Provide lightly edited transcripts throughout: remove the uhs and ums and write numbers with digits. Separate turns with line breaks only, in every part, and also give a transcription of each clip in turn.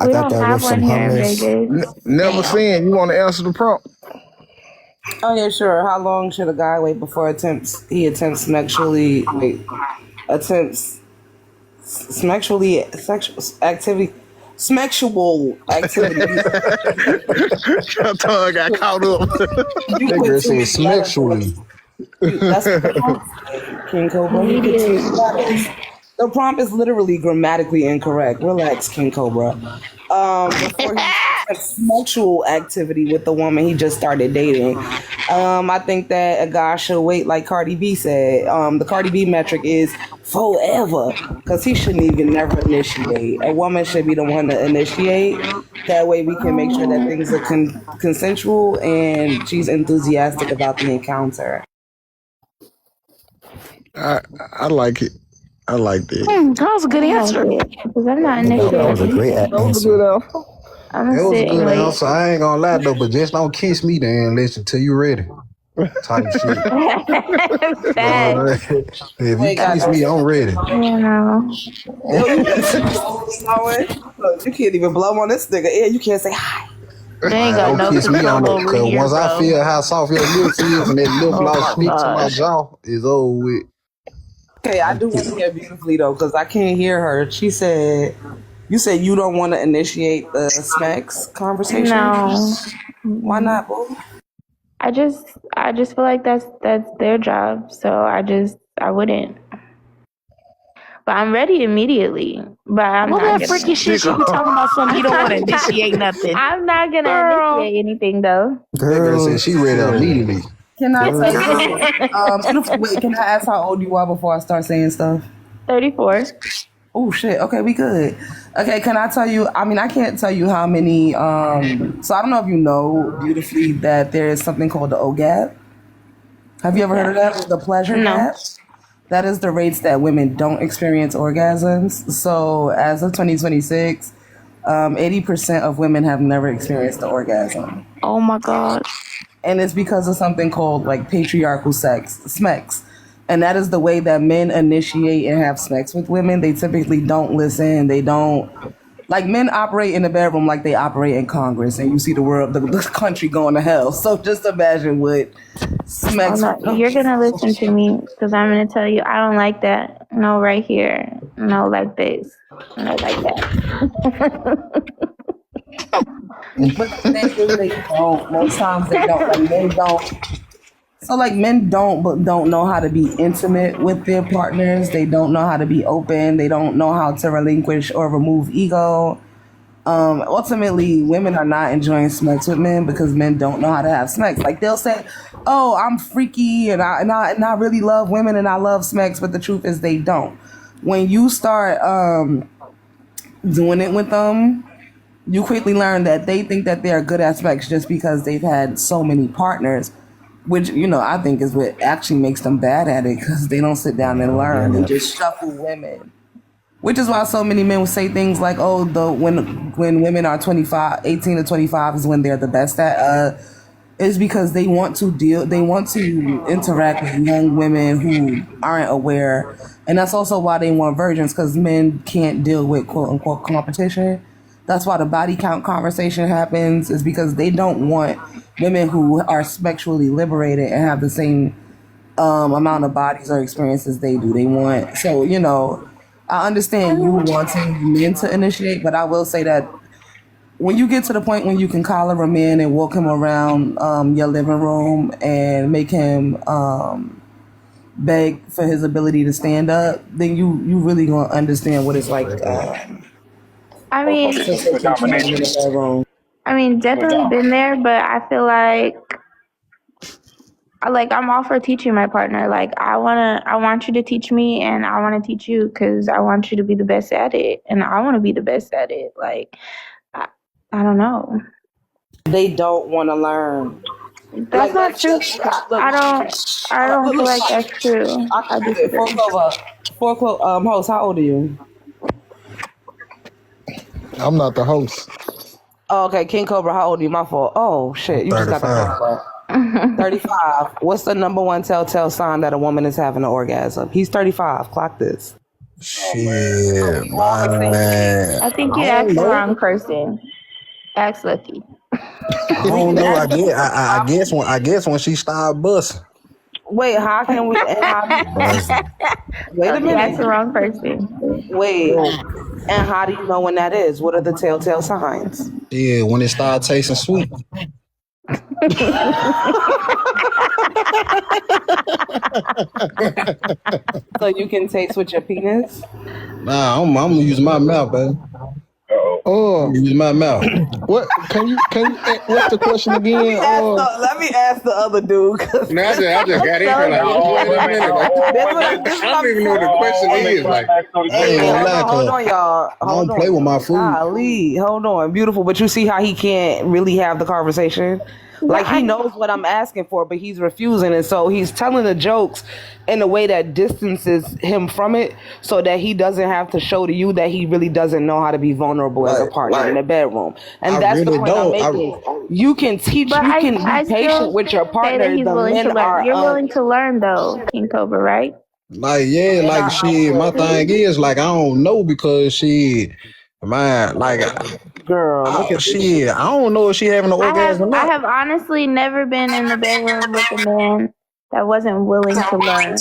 I
We
got
don't
that
have
with some
one here in
hummus.
Vegas.
Never seen. You want to answer the prompt?
Oh yeah, sure. How long should a guy wait before attempts sexual activity
Your tongue got caught up.
you
That
put
girl
two
said
together?
sexually.
That's what the prompt said, King Cobra. You put two
Immediately.
together. The prompt is literally grammatically incorrect. Relax, King Cobra. Before he attempts sexual activity with the woman he just started dating. I think that a guy should wait, like Cardi B said. The Cardi B metric is forever, because he shouldn't even never initiate. A woman should be the one to initiate. That way we can make sure that things are consensual and she's enthusiastic about the encounter.
I I like it. I like that.
That was a good
I
answer.
like it. Because I'm not
That
initiating
was a great
anything.
That was a
answer.
good answer.
I'm
It
gonna
was a
sit and
good
wait.
answer. I ain't gonna lie though, but just don't kiss me then unless until you ready. Type shit.
Facts.
If you
Wait, got
kiss me, I'm ready.
You know.
You can't even blow on this nigga. Yeah, you can't say hi.
They ain't
Man,
got
don't
no
kiss me on
control
it,
over
cause
here,
once I
bro.
feel how soft your lips is and that lip
Oh
gloss
my
stick to my
gosh.
jaw, is over with.
Okay, I do want to hear beautifully though, because I can't hear her. She said, "You said you don't want to initiate the smacks conversation.
No.
Why not, boo?
I just feel like that's their job. So I wouldn't. But I'm ready immediately. But I'm
All
not
that
gonna.
freaky shit she be talking about something you don't want to initiate nothing.
I'm not gonna
Girl.
initiate anything though.
That girl
Girl,
said she ready immediately.
Can I tell
girl.
you? Beautiful. Wait, can I ask how old you are before I start saying stuff?
34.
Oh shit. Okay, we good. Okay, can I tell you? I mean, I can't tell you how many. So I don't know if you know beautifully that there is something called the OGAP. Have you ever heard of that? The pleasure
No.
gap. That is the rates that women don't experience orgasms. So as of 2026, 80% of women have never experienced the orgasm.
Oh my God.
And it's because of something called like patriarchal sex, SMEX. And that is the way that men initiate and have sex with women. They typically don't listen. They don't, like, men operate in the bedroom like they operate in Congress, and you see the world, the country going to hell. So just imagine what
Oh,
SMEX.
no. You're gonna listen to me because I'm gonna tell you I don't like that. No, right here. No, like this. No, like that.
But they don't. Most times they don't. Like men don't. So like men don't know how to be intimate with their partners. They don't know how to be open. They don't know how to relinquish or remove ego. Ultimately, women are not enjoying sex with men because men don't know how to have sex. Like they'll say, "Oh, I'm freaky and I really love women and I love sex," but the truth is they don't. When you start doing it with them, you quickly learn that they think that they're good at sex just because they've had so many partners, which I think is what actually makes them bad at it because they don't sit down and learn and just shuffle women. Which is why so many men will say things like, "Oh, when women are 25, 18 to 25 is when they're the best at." Is because they want to interact with young women who aren't aware, and that's also why they want virgins because men can't deal with quote unquote competition. That's why the body count conversation happens, is because they don't want women who are sexually liberated and have the same amount of bodies or experiences they do. They want, so I understand you wanting men to initiate, but I will say that when you get to the point when you can collar a man and walk him around your living room and make him beg for his ability to stand up, then you really gonna understand what it's like.
I mean, definitely been there, but I feel like I'm all for teaching my partner. Like I want you to teach me, and I want to teach you because I want you to be the best at it, and I want to be the best at it. Like I don't know.
They don't want to learn.
That's not true. I don't feel like that's true. I disagree.
Host, how old are you?
I'm not the host.
Oh, okay, King Cobra, how old are you? My fault. Oh shit, you just got the
35.
phone. 35. What's the number one telltale sign that a woman is having an orgasm? He's 35. Clock this.
Shit,
all the same age.
man.
I think you
I don't
asked the
know.
wrong person. Ask Lucky.
I
We
don't
can
know.
ask
I guess when she started busting.
wait, how can we and how do you
Buzzing.
wait a
You asked
minute.
the wrong person.
Wait. And how do you know when that is? What are the telltale signs?
Yeah, when it started tasting sweet.
So you can taste with your penis?
Nah, I'm gonna use my mouth, baby. I'm
Oh,
gonna use my mouth.
what? What's the question again?
Let me ask the other dude.
No, I just got in here
So
like,
deep.
wait a minute. Like, what the fuck?
this
I
what
don't
I'm
even know what the
saying.
question is. Like,
I ain't
Hey,
gonna lie,
hold
cuz
on, y'all.
I
Hold
don't play with
on.
my food.
Golly, hold on. Beautiful. But you see how he can't really have the conversation?
Yeah,
Like he knows what I'm asking for, but he's refusing. And so he's telling the jokes in a way that distances him from it so that he doesn't have to show to you that he really doesn't know how to be vulnerable as a partner in the bedroom.
I
And that's the
really
point I'm
don't.
making. You can teach,
but
you can
I
be patient
still
with your
say that
partner.
he's
The
willing to
men
learn.
are
You're willing to learn though, King Cobra, right?
Like, yeah,
men
like
are
shit. My thing is like I don't know because she, man, like,
girl, look at this shit.
shit. I don't know if she having an orgasm or
I
not.
have honestly never been in the bedroom with a man that wasn't willing to learn.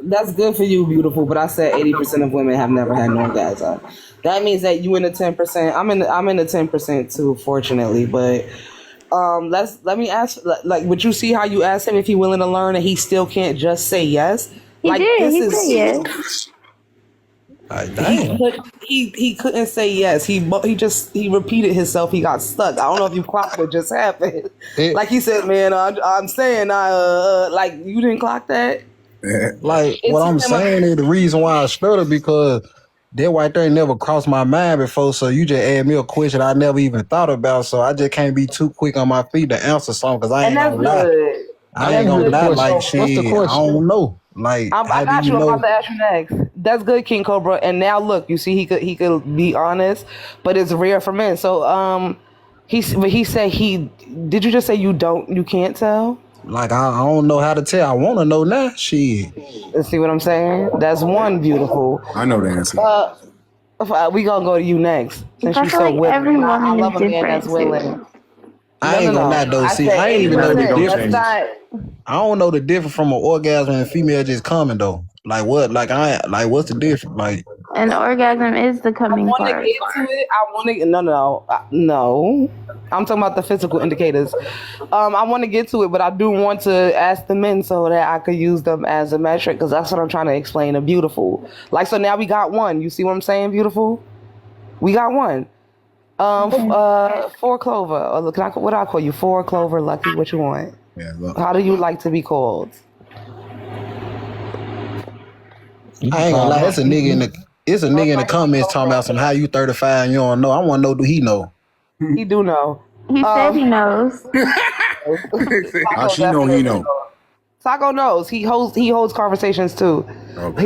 That's good for you, beautiful. But I said 80% of women have never had an orgasm. That means that you in the 10%. I'm in the 10% too, fortunately. But let me ask. Like, would you see how you asked him if he willing to learn and he still can't just say yes?
He
Like
did.
this
He
is
said yes.
Like, damn.
he couldn't say yes. He repeated himself. He got stuck. I don't know if you clocked what just happened.
it,
Like he said, man, I'm saying like you didn't clock that.
Like,
It
what
took
I'm
him a
saying is the reason why I stutter because that right there never crossed my mind before. So you just add me a question I never even thought about. So I just can't be too quick on my feet to answer something because I
and
ain't
that's
gonna lie.
good.
I
I want
ain't
to hear
gonna
the
lie.
question.
Like,
What's the
shit, I
question?
don't know. Like,
I
how do
got
you
you. I'm about
know?
to ask you next. That's good, King Cobra. And now look, you see, he could be honest, but it's rare for men. So he said he. Did you just say you can't tell?
Like, I don't know how to tell. I want to know now. Shit.
See what I'm saying? That's one beautiful.
I know the answer.
We gonna go to you next since
I
you
feel
so
like
willing.
every
And I
woman is
love a man that's
different
willing.
too.
I
No,
ain't gonna lie
no.
though.
I
See,
said
I ain't
eighty
even know the
Gravity
percent.
don't
Let's
difference.
change.
not.
I don't know the difference from an orgasm and female just coming though. Like what? Like what's the difference? Like
An orgasm is the
I
coming
want to
part.
get to it. I want to. No. I'm talking about the physical indicators. I want to get to it, but I do want to ask the men so that I could use them as a metric because that's what I'm trying to explain to beautiful. Like, so now we got one. You see what I'm saying, beautiful? We got one.
Okay.
Four clover. Or what do I call you? Four clover, lucky. What you want?
Yeah, look.
How do you like to be called?
You can
I ain't gonna
call
lie,
me.
it's a nigga in the comments talking about some how you 35 and you don't know. I wanna know, do he know?
He do know.
He said he knows.
How
Taco
she know he
definitely
know?
knows. Taco knows. He holds conversations too.
Okay.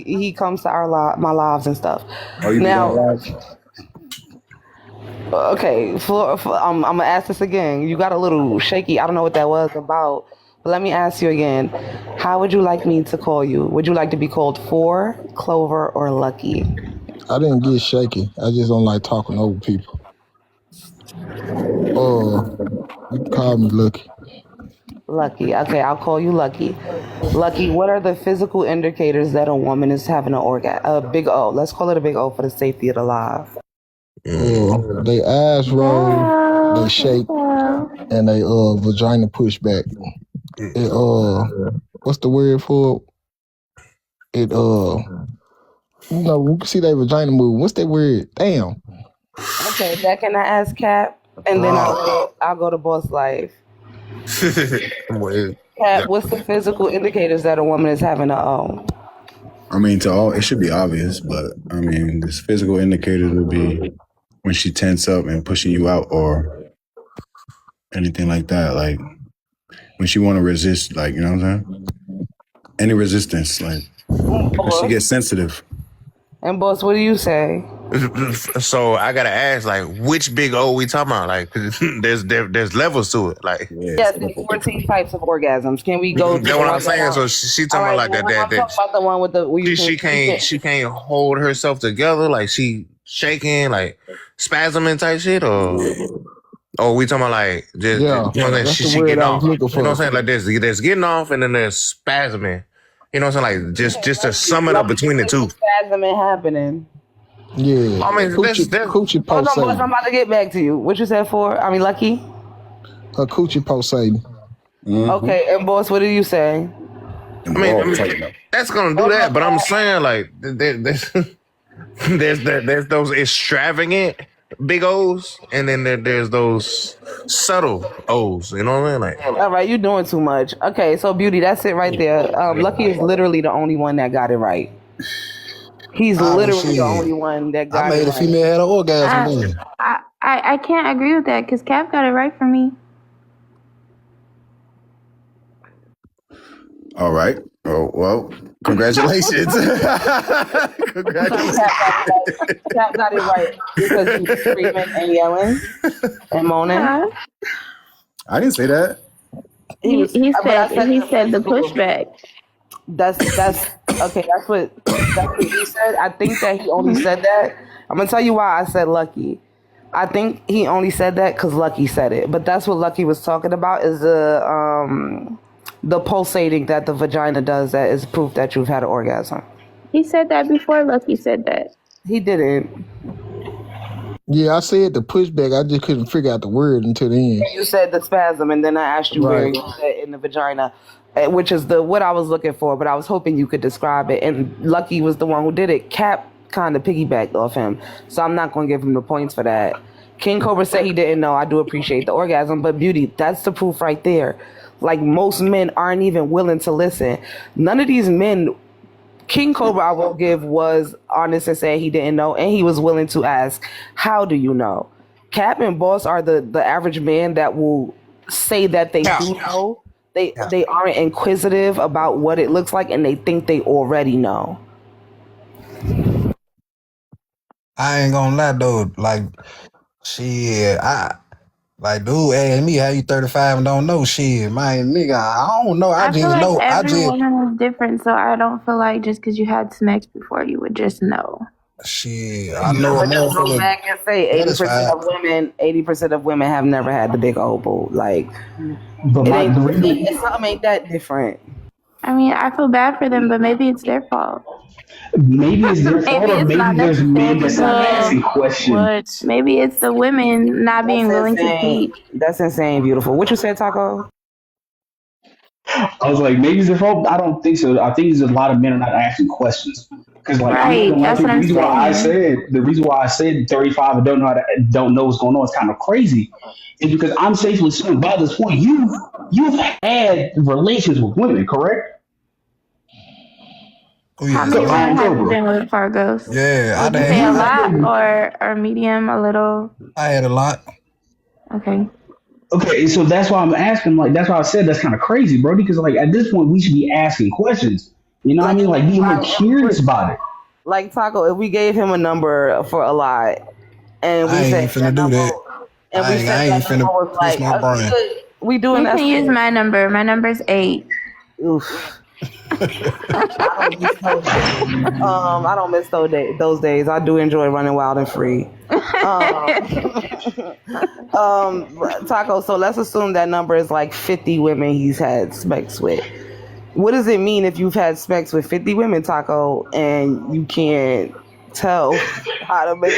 He comes to my lives and stuff.
Oh, you be going
Now,
live?
okay, I'm gonna ask this again. You got a little shaky. I don't know what that was about. But let me ask you again. How would you like me to call you? Would you like to be called Four, Clover, or Lucky?
I didn't get shaky. I just don't like talking over people. You can call me Lucky.
Lucky. Okay, I'll call you Lucky. Lucky, what are the physical indicators that a woman is having an orgasm? A big O. Let's call it a big O for the safety of the live.
They eyes roll, they
Well,
shake, and they vagina push back. It what's the word for it? We can see their vagina move. What's that word? Damn.
Okay, that can I ask Cap? And then I'll go to Boss Life.
Well, yeah.
Cap, what's the physical indicators that a woman is having a O?
I mean, to all, it should be obvious, but I mean, this physical indicators would be when she tense up and pushing you out or anything like that. Like when she want to resist, like, you know what I'm saying? Any resistance, like, 'cause she
Boss.
gets sensitive.
And boss, what do you say?
So I gotta ask, like, which big O we talking about? Like, 'cause there's levels to it. Like,
Yes, there's 14 types of orgasms. Can we go?
that's what I'm saying. So she
All
talking about
right,
like
well, I'm
that
talking about the one with the where you
she can't hold herself together. Like she shaking, like spasming type shit, or we talking about like just
Yeah,
you know what I'm
that's
saying?
the
She
word
getting
I was
off.
looking
You know what
for.
I'm saying? Like there's getting off and then there's spasming. You know what I'm saying? Like just to sum it up between the two.
spasming happening.
Yeah,
I mean that's
coochie
Hold on, boss. I'm
pulsating.
about to get back to you. What you said for? I mean, Lucky.
A coochie pulsating.
Okay, and boss, what do you say?
I mean that's gonna do that, but I'm saying like there's those extravagant big O's, and then there's those subtle O's. You know what I mean? Like,
All right, you're doing too much. Okay, so Beauty, that's it right there. Lucky is literally the only one that got it right. He's
Ah, well,
literally the
shit.
only one that
I
got it
made a
right.
female had an orgasm
I,
then.
I can't agree with that because Cap got it right for me.
All right. Oh well, congratulations. Congratulations.
Cap got it right because he was screaming and yelling and moaning.
I didn't say that.
He
but I
said the pushback.
That's okay. That's what he said. I think that he only said that. I'm gonna tell you why I said Lucky. I think he only said that because Lucky said it. But that's what Lucky was talking about is the pulsating that the vagina does. That is proof that you've had an orgasm.
He said that before Lucky said that.
He didn't.
Yeah, I said the pushback. I just couldn't figure out the word until the end.
You said the spasm, and then I asked you where
Right.
you said in the vagina, which is what I was looking for. But I was hoping you could describe it. And Lucky was the one who did it. Cap kind of piggybacked off him, so I'm not going to give him the points for that. King Cobra said he didn't know. I do appreciate the orgasm, but Beauty, that's the proof right there. Like most men aren't even willing to listen. None of these men. King Cobra, I will give, was honest and said he didn't know, and he was willing to ask, how do you know? Cap and Boss are the average man that will say that they do know. They aren't inquisitive about what it looks like, and they think they already know.
I ain't gonna lie though, like shit, dude asked me how you 35 and don't know shit. My nigga, I don't know.
I feel like every woman is different, so I don't feel like just because you had sex before you would just know.
Shit, I know a
Go
motherfucker.
back and say 80% of women have never had the big old boo. Like, something ain't that different.
I mean, I feel bad for them, but maybe it's their fault.
Maybe it's their fault, or
it's not
maybe there's men
necessarily
that's not asking questions.
Maybe it's the women not being willing to teach.
That's insane, beautiful. What you said, Taco?
I was like, maybe it's their fault. I don't think so. I think there's a lot of men are not asking questions. Because like
Right, that's what I'm saying.
the reason why I said 35 and don't know what's going on is kind of crazy is because I'm safely assuming by this point you've had relations with women, correct?
How many women have you been with, Fargos?
Yeah,
Would you say a lot or medium, a little?
I had a lot.
Okay.
Okay, so that's why I'm asking. Like, that's why I said that's kind of crazy, bro. Because like at this point, we should be asking questions. You know what I mean? Like being more curious about it.
Like Taco, if we gave him a number for a lot, and we said
finna do that.
And we said
I ain't finna
like,
my brain.
We doing
you
that.
can use my number. My number's 8.
Oof. I don't miss those days. I do enjoy running wild and free. Taco, so let's assume that number is like 50 women he's had sex with. What does it mean if you've had sex with 50 women, Taco, and you can't tell how to make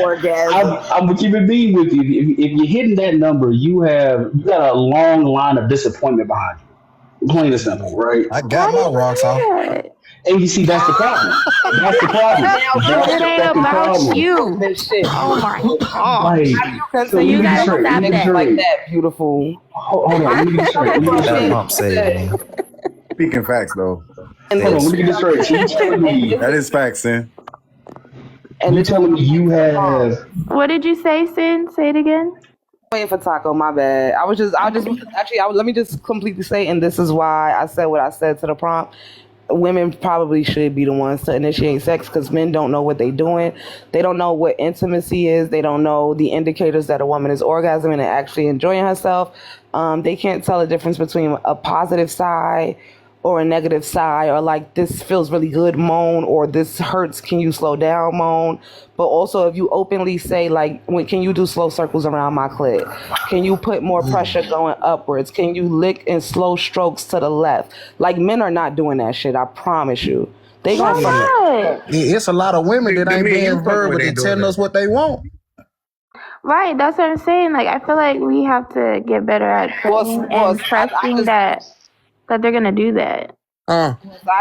orgasm?
I'm gonna keep it being with you. If you're hitting that number, you got a long line of disappointment behind you. Plain and simple, right?
I got my rocks off.
And you see, that's the problem. That's the problem.
It ain't about you. Oh my god!
So you
gotta stop that.
Like that, beautiful.
Hold on, let me get straight.
That's what I'm saying. Speaking facts, though.
Hold on, let me get this straight. So you telling me
that is facts, Sin.
And you telling me you have?
What did you say, Sin? Say it again.
Waiting for Taco, my bad. Let me just completely say, and this is why I said what I said to the prompt. women probably should be the ones to initiate sex because men don't know what they're doing. They don't know what intimacy is. They don't know the indicators that a woman is orgasming and actually enjoying herself. They can't tell the difference between a positive sigh or a negative sigh, or like this feels really good moan, or this hurts, can you slow down moan. But also if you openly say like, when can you do slow circles around my clit, can you put more pressure going upwards, can you lick in slow strokes to the left, like men are not doing that shit, I promise you. They gonna
Why not?
It's a lot of women that
To
ain't
me, you
being
fuck
verbal,
with
but
they
they
doing
telling
that.
us what they want.
Right, that's what I'm saying. Like, I feel like we have to get better at saying and trusting that they're gonna do that.
I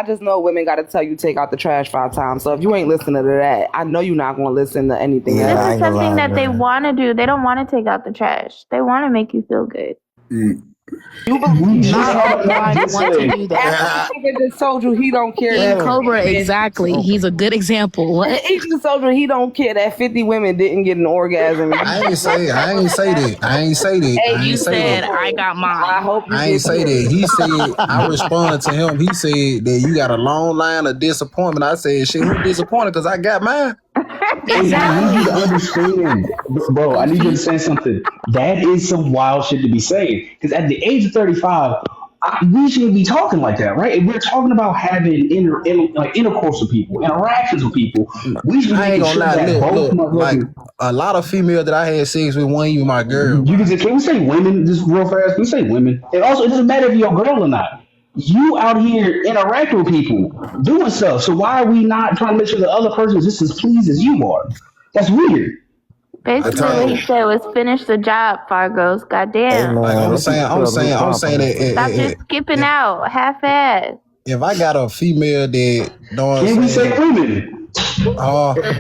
just know women got to tell you take out the trash 5 times. So if you ain't listening to that, I know you're not going to listen to anything
This
else.
is something that they want to do. They don't want to take out the trash. They want to make you feel good.
We just
Not all
had another
wives
just
want to
said.
do that.
He just told you he don't care.
King
That
Cobra, exactly. He's a good example. What?
he just told you he don't care that 50 women didn't get an orgasm.
I ain't say that. I ain't say that.
Hey,
I
You
ain't say
said
that.
I got
I
mine.
hope you
I ain't
get
say that. He said, I responded to him. He said that you got a long line of disappointment. I said, shit, who disappointed? Because I got mine.
Hey, I need you to
Exactly.
understand, bro. I need you to
Goofy.
say something. That is some wild shit to be saying. Because at the age of 35, we shouldn't be talking like that, right? If we're talking about having like intercourse with people, interactions with people, we should be
I ain't
making
gonna
sure
lie.
that both
Look, like
motherfuckers.
a lot of females that I had sex with weren't even my girl,
You can
man.
say, can we say women just real fast? Can we say women? And also, it doesn't matter if you're a girl or not. You out here interacting with people, doing stuff. So why are we not trying to make sure the other person is just as pleased as you are? That's weird.
I
Basically, what he
told
said was finish the job, Fargos.
Hey
Goddamn.
Like
man, this is
I'm saying that
Stop just skipping
if
out half-ass.
if I got a female that, know what I'm
Can we say
saying,
women?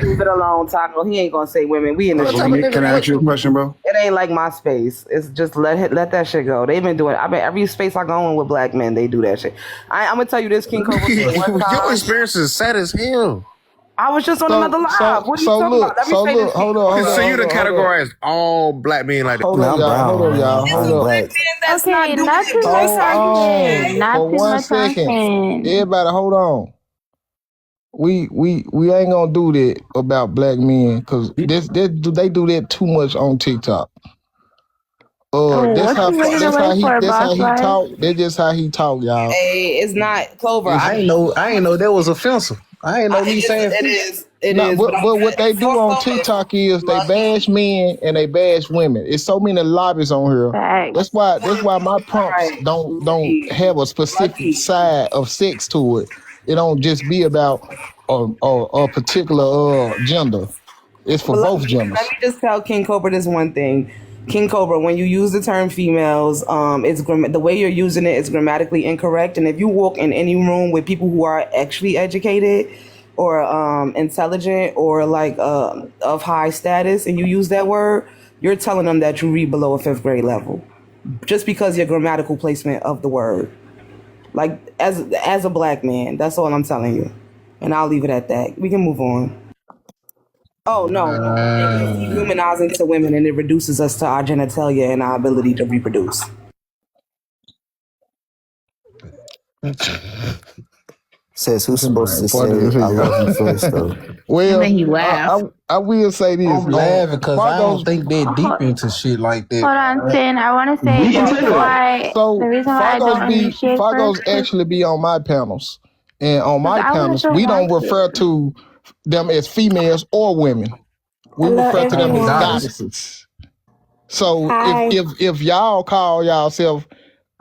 leave it alone, Taco. He ain't going to say women. We in the
What type of
street.
can
nigga
I ask
would
you a
you?
question, bro?
It ain't like my space. It's just let that shit go. They've been doing. I mean, every space I go in with black men, they do that shit. I'm gonna tell you this, King Cobra. One
Your
time,
experience is sad as hell.
I was just on
So
another live.
so
What are you
so
talking about?
look,
Let me
so
say this,
look,
King
hold on, hold
Cobra.
on,
So you
hold
to
on, hold on.
categorize all black men like that?
Hold
man,
on,
I'm
y'all. Hold
brown,
on,
man.
y'all.
I
Hold
ain't
up.
black.
That's
Okay,
not doing
not
it
too much
just
Hold
like
on
on
Finn.
that.
Not
for
too
one
much on
second.
Finn.
Everybody, hold on. We ain't gonna do that about black men because they do that too much on TikTok.
Oh,
That's
what
how
you running away for,
that's how
boss
he
life?
talk. That's just how he talk, y'all.
Hey, it's not Clover.
It's
I ain't know that was offensive. I ain't know me saying
It
fence.
is. It
not,
is. But
but what they do
for
on
Clover,
TikTok is they
lucky,
bash men and they bash women. It's so many lobbies on here.
Facts.
That's why my prompts
right?
don't
Lucky,
have a specific
lucky.
side of sex to it. It don't just be about a particular gender. It's for
But
both
let
genders.
me just tell King Cobra this one thing. King Cobra, when you use the term females, the way you're using it is grammatically incorrect. And if you walk in any room with people who are actually educated or intelligent or like of high status, and you use that word, you're telling them that you read below a 5th grade level, just because your grammatical placement of the word. Like as a black man, that's all I'm telling you. And I'll leave it at that. We can move on. Oh no, it's dehumanizing to women, and it reduces us to our genitalia and our ability to reproduce.
Says who's supposed
Man,
to
funny
say
as
I
hell.
love you first though.
And then
Well,
he laughed.
I will say this
I'm
on
laughing because I don't
Fargo's.
think they're deep
Hold,
into shit like that.
hold on, Finn. I want to say
We
the
can say
reason
that.
why
So
I don't initiate first,
Fargo's actually be on my panels, and on
because
my
I
panels
wasn't
we don't refer
watching.
to them as females or women. We
Hello,
refer to them as
everyone.
Goddess.
goddesses. So
Hi.
if y'all call y'allself,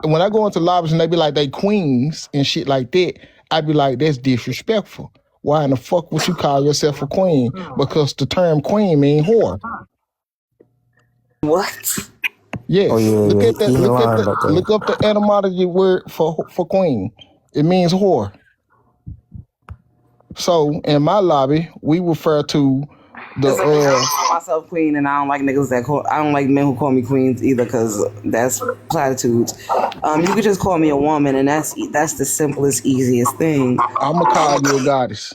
when I go into lobbies and they be like they queens and shit like that, I'd be like, that's disrespectful. Why in the fuck would you call yourself a queen? Because the term queen mean whore.
What?
Oh
Yes.
yeah,
Look
yeah.
at that.
He ain't lying about that.
Look up the etymology word for queen. It means whore. So in my lobby, we refer to the
Listen, I don't call myself queen, and I don't like niggas that call. I don't like men who call me queens either, because that's platitudes. You could just call me a woman, and that's the simplest, easiest thing.
I'ma call you a goddess.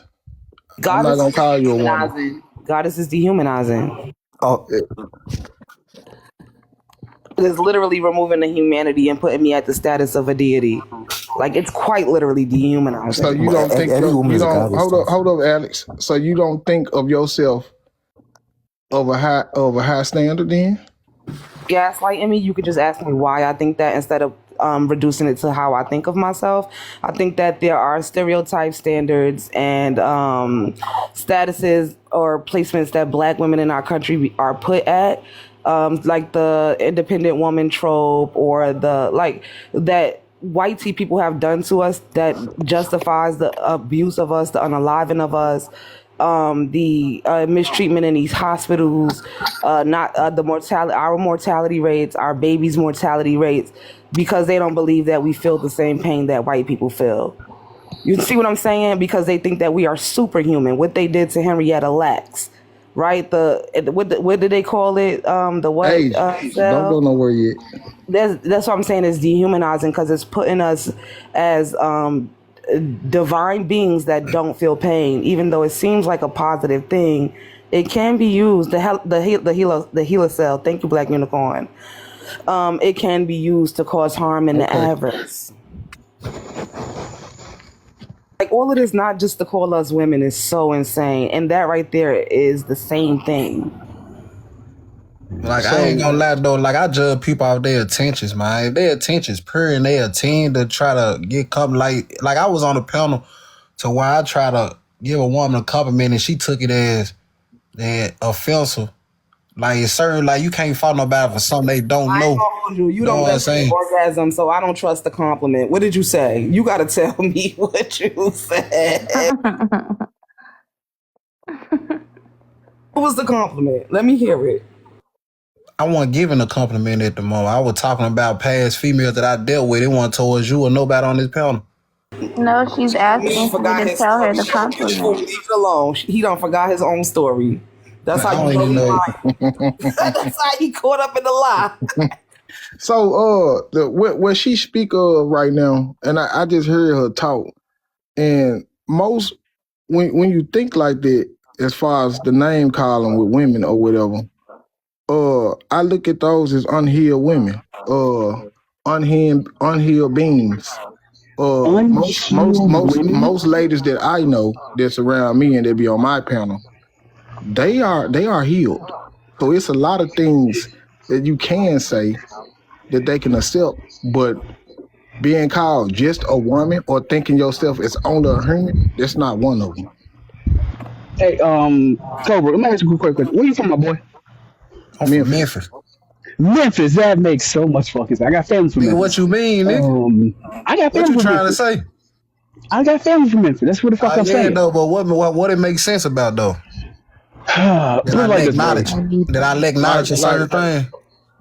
I'm not
Goddess
gonna
is
call you a woman.
dehumanizing. Goddess is dehumanizing.
Oh,
It is literally removing the humanity and putting me at the status of a deity. Like it's quite literally
So
dehumanizing.
you don't think
Every woman
you
is a
don't
goddess.
hold up, Alex. So you don't think of yourself of a high standard then?
Gaslighting me, you could just ask me why I think that instead of reducing it to how I think of myself. I think that there are stereotype standards and statuses or placements that Black women in our country are put at. Like the independent woman trope or the like that white tea people have done to us that justifies the abuse of us, the unaliving of us, the mistreatment in these hospitals, not the mortality, our mortality rates, our babies' mortality rates, because they don't believe that we feel the same pain that white people feel. You see what I'm saying? Because they think that we are superhuman. What they did to Henrietta Lacks, right? What did they call it? The what
Hey, don't go
cell?
nowhere yet.
That's what I'm saying is dehumanizing because it's putting us as divine beings that don't feel pain, even though it seems like a positive thing. It can be used the healer cell. Thank you, Black Unicorn. It can be used to cause harm in the
Okay.
avarice. Like all of this, not just to call us women, is so insane, and that right there is the same thing.
Like I ain't
So
gonna lie though, like I judge people off their intentions, man. If their intentions pure and they intend to try to get like I was on a panel to where I try to give a woman a compliment and she took it as offensive. Like it's certain like you can't fault nobody for something they don't
I ain't
know.
gonna hold you. You
You know
don't
what I'm
never get
saying?
orgasm, so I don't trust the compliment. What did you say? You gotta tell me what you said. What was the compliment? Let me hear it.
I wasn't giving a compliment at the moment. I was talking about past females that I dealt with. It wasn't towards you or nobody on this panel.
No, she's
He
asking for you
forgot
to
his
tell her
story.
the
Leave
compliment.
it alone. He don't forgot his own story. That's
Man,
how
I
you
don't
know
even
he
know.
lying. That's how he caught up in the lie.
what she speak of right now, and I just heard her talk, and most when you think like that, as far as the name calling with women or whatever, I look at those as unhealed women, unhealed beings.
Unhealed women.
Most ladies that I know that's around me and that be on my panel, they are healed. So it's a lot of things that you can say that they can accept, but being called just a woman or thinking yourself as only a human, that's not one of them.
Hey, Cobra, let me ask you a quick question. Where you from, my boy?
I'm from
Memphis.
Memphis.
Memphis. That makes so much fucking sense. I got family from
Nigga, what
Memphis.
you mean, nigga?
I got
What
family
you
from
trying to
Memphis.
say?
I got family from Memphis. That's what the fuck I'm
Yeah,
saying.
though, but what it makes sense about though? That
Put
I
it like
lack
this, bro.
knowledge. That I lack knowledge in certain things.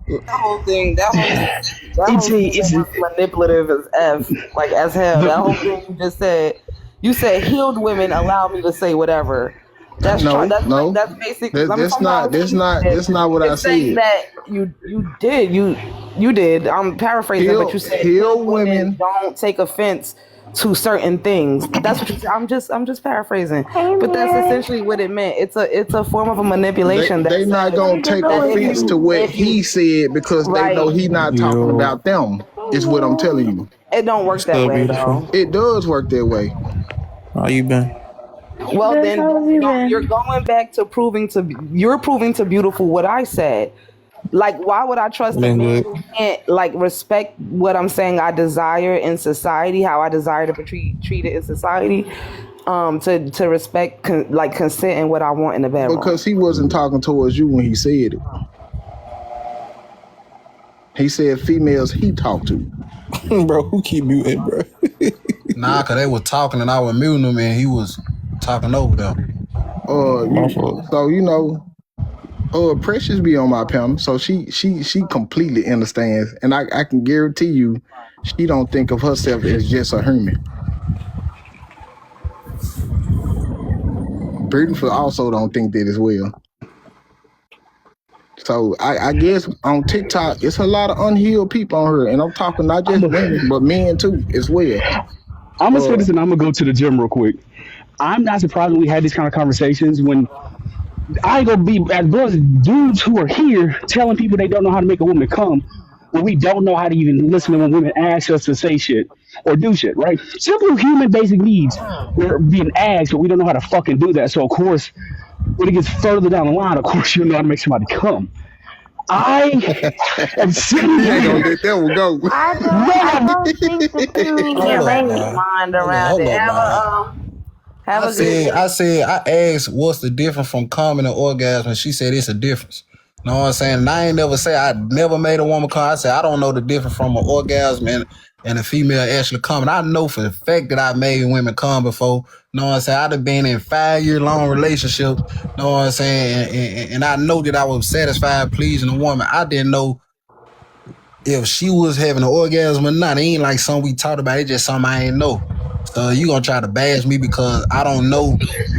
That whole thing, that
It's
whole
a,
statement
it's a,
was manipulative as f, like as hell. That whole
the
thing you just said. You said healed women allow me to say whatever.
No,
That's basically. Let me
that's
tell you how
not
I'm saying
that's not what I
it's saying
said.
that you did. I'm paraphrasing, but you said healed
Heal
women
women
don't take offense to certain things. That's what you said. I'm just paraphrasing,
Hey,
but that's
Mary.
essentially what it meant. It's a form of a
they
manipulation that
they not
says
Let
gonna
me get
take
the
that
offense to
list.
what
if you
he said because they know
right.
he not talking
Yo,
about them.
Hey,
Is what I'm telling
Mary.
you.
It don't work
what's
that
up,
way
beautiful?
though.
It does work that way.
How you been?
Well,
Good,
then
how have you
you're
been?
going back to you're proving to beautiful what I said. Like, why would I trust a
Been
man
good.
who can't like respect what I'm saying I desire in society, how I desire to be treated in society, to respect like consent and what I want in the bedroom.
Because he wasn't talking towards you when he said it. He said females he talked to.
Bro, who keep muting, bro?
Nah, cause they was talking and I was muting him and he was talking over them.
My fault.
Precious be on my panel, so she completely understands, and I can guarantee you, she don't think of herself as just a human. Beautiful also don't think that as well. So I guess on TikTok, it's a lot of unhealed people on here, and I'm talking not
I'm
just
a,
women, but men too as well.
I'm gonna say
Uh,
this, and I'm gonna go to the gym real quick. I'm not surprised when we had these kind of conversations when I ain't gonna be as brothers, dudes who are here telling people they don't know how to make a woman come when we don't know how to even listen to when women ask us to say shit or do shit, right? Simple human basic needs. We're being asked, but we don't know how to fucking do that. So of course, when it gets further down the line, of course you know how to make somebody come. I am sitting
He ain't gonna
here.
let that one go.
I
Man,
don't think the
Can't
two.
Hold up
wrap your
now.
mind around
Hold
it.
up now.
Have
I
a good
said,
day.
I asked what's the difference from coming and orgasm, and she said it's a difference. Know what I'm saying? And I ain't never say I never made a woman come. I said I don't know the difference from an orgasm and a female actually coming. I know for the fact that I made women come before. Know what I'm saying? I'd have been in 5-year long relationships. Know what I'm saying? And I know that I was satisfied pleasing a woman. I didn't know if she was having an orgasm or not. It ain't like something we talked about. It's just something I ain't know. So you gonna try to bash me because I don't know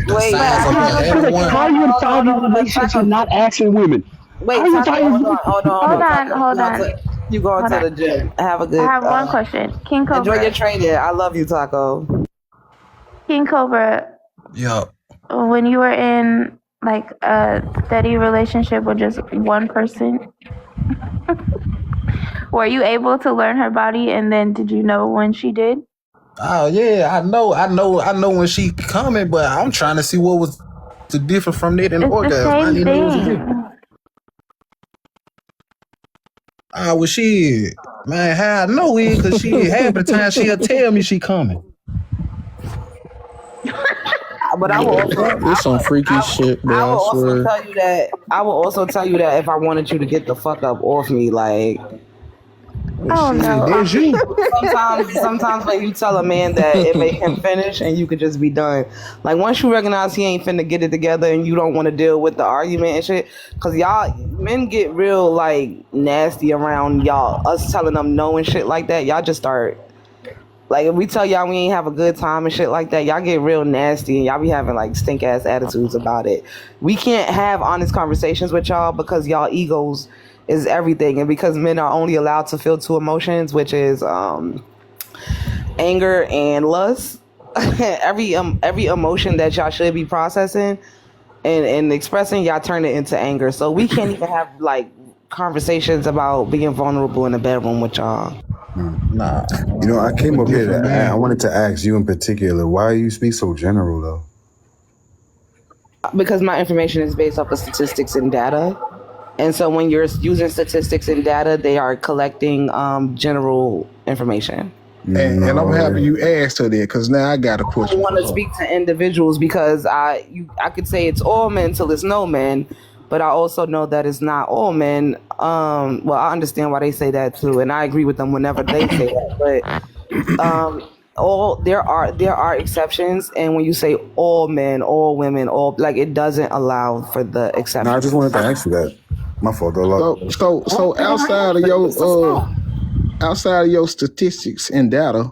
the
Wait,
But
signs
I
of
have
her
a
having
like,
one.
how are
question.
you in
hold on,
5 year
hold on,
relationships and
Taco.
not asking women? How
Wait,
are you in
Taco,
5 years?
Hold on,
Taco.
hold on,
You going
hold
to
on.
the gym? Have a
I
good.
have one question. King
Enjoy your
Cobra.
training. I love you, Taco.
King Cobra.
Yeah.
When you were in like a steady relationship with just one person, were you able to learn her body, and then did you know when she did?
Oh yeah, I know when she coming, but I'm trying to see what was the difference from that and the
It's the
orgasm. I
same
didn't know it was a difference.
thing.
Well she man, how I know it, cause she half the time she'll tell me she coming.
But I will also,
It's some freaky shit,
I
bro.
will
I
also
swear.
tell you that. I will also tell you that if I wanted you to get the fuck up off me, like
Well
Oh
shit,
no.
there's you.
sometimes when you tell a man that it make him finish and you could just be done. Like once you recognize he ain't finna get it together and you don't want to deal with the argument and shit, cause y'all men get real like nasty around y'all us telling them no and shit like that. Y'all just start like if we tell y'all we ain't have a good time and shit like that, y'all get real nasty and y'all be having like stink ass attitudes about it. We can't have honest conversations with y'all because y'all egos is everything, and because men are only allowed to feel two emotions, which is anger and lust. Every emotion that y'all should be processing and expressing, y'all turn it into anger. So we can't even have like conversations about being vulnerable in the bedroom with y'all.
Nah,
You know, I
I'm
came
a
up here
different
to, I
man.
wanted to ask you in particular, why you speak so general though?
Because my information is based off of statistics and data. And so when you're using statistics and data, they are collecting general information.
And I'm happy
No.
you asked her that because now I got a
I don't
question
want
for
to
her.
speak to individuals because I could say it's all men till it's no men, but I also know that it's not all men. Well, I understand why they say that too, and I agree with them whenever they say that. But all there are exceptions, and when you say all men, all women, all like it doesn't allow for the
No, I just
exceptions.
wanted to ask you that. My fault, though.
So outside of your statistics and data,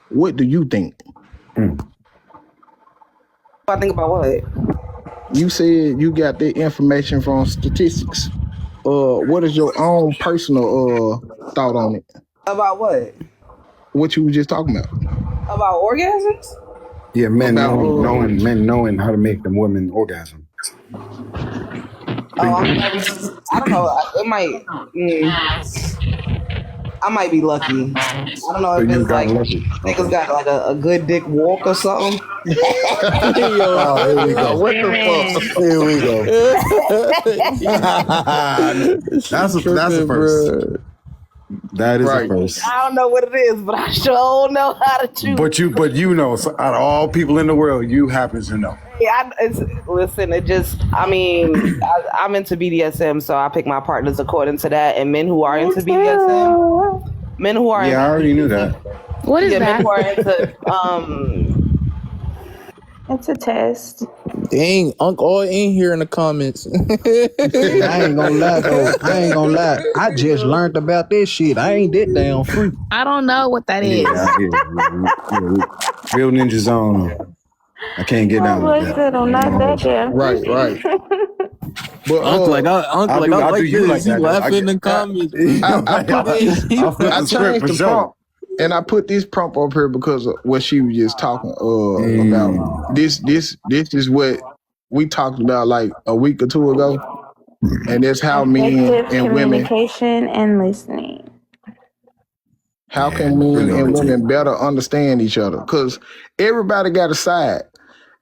what do you think?
I think about what
You said you got the information from statistics. What is your own personal thought on it?
about what
What you were just talking about?
about orgasms.
Yeah, men
About
knowing how to make them women orgasm.
Oh, I don't know. It might. I might be lucky. I don't know
So
if
you
it's
got
like
lucky.
niggas
Okay.
got like a good dick walk or something.
Yo,
Oh, here we go.
what the fuck?
Amen.
Here we go. That's a
tripping,
first.
bro.
That is a
Right.
first.
I don't know what it is, but I sure know how to choose.
But you know, so out of all people in the world, you happen to know.
Yeah, listen. It just. I mean, I'm into BDSM, so I pick my partners according to that. And men who are
Me
into BDSM,
too.
men who are
Yeah,
into
I already knew
BDSM,
that.
What is
yeah, men
that?
who are into
It's a test.
Dang, Unc all in here in the comments.
See, I ain't gonna lie though. I ain't gonna lie. I just learned about this shit. I ain't that damn free.
I don't know what that is.
Real ninja zone. I can't get
My
down like
boy
that.
said I'm
I ain't
not
gonna
that
hold you.
damn
Right, right.
free.
But
I'll
I
do
like
you like
this. He
that though. I
laughing in
get.
the comments, bro.
I put this.
I'll flip
I
the script
changed
for
the
sure.
prompt, and I put this prompt up here because of what she was just talking about.
Mm.
This is what we talked about like a week or two ago, and that's how men
Effective
and women.
communication and listening.
How
Yeah,
can men
really
and
only take.
women better understand each other? Because everybody got a side.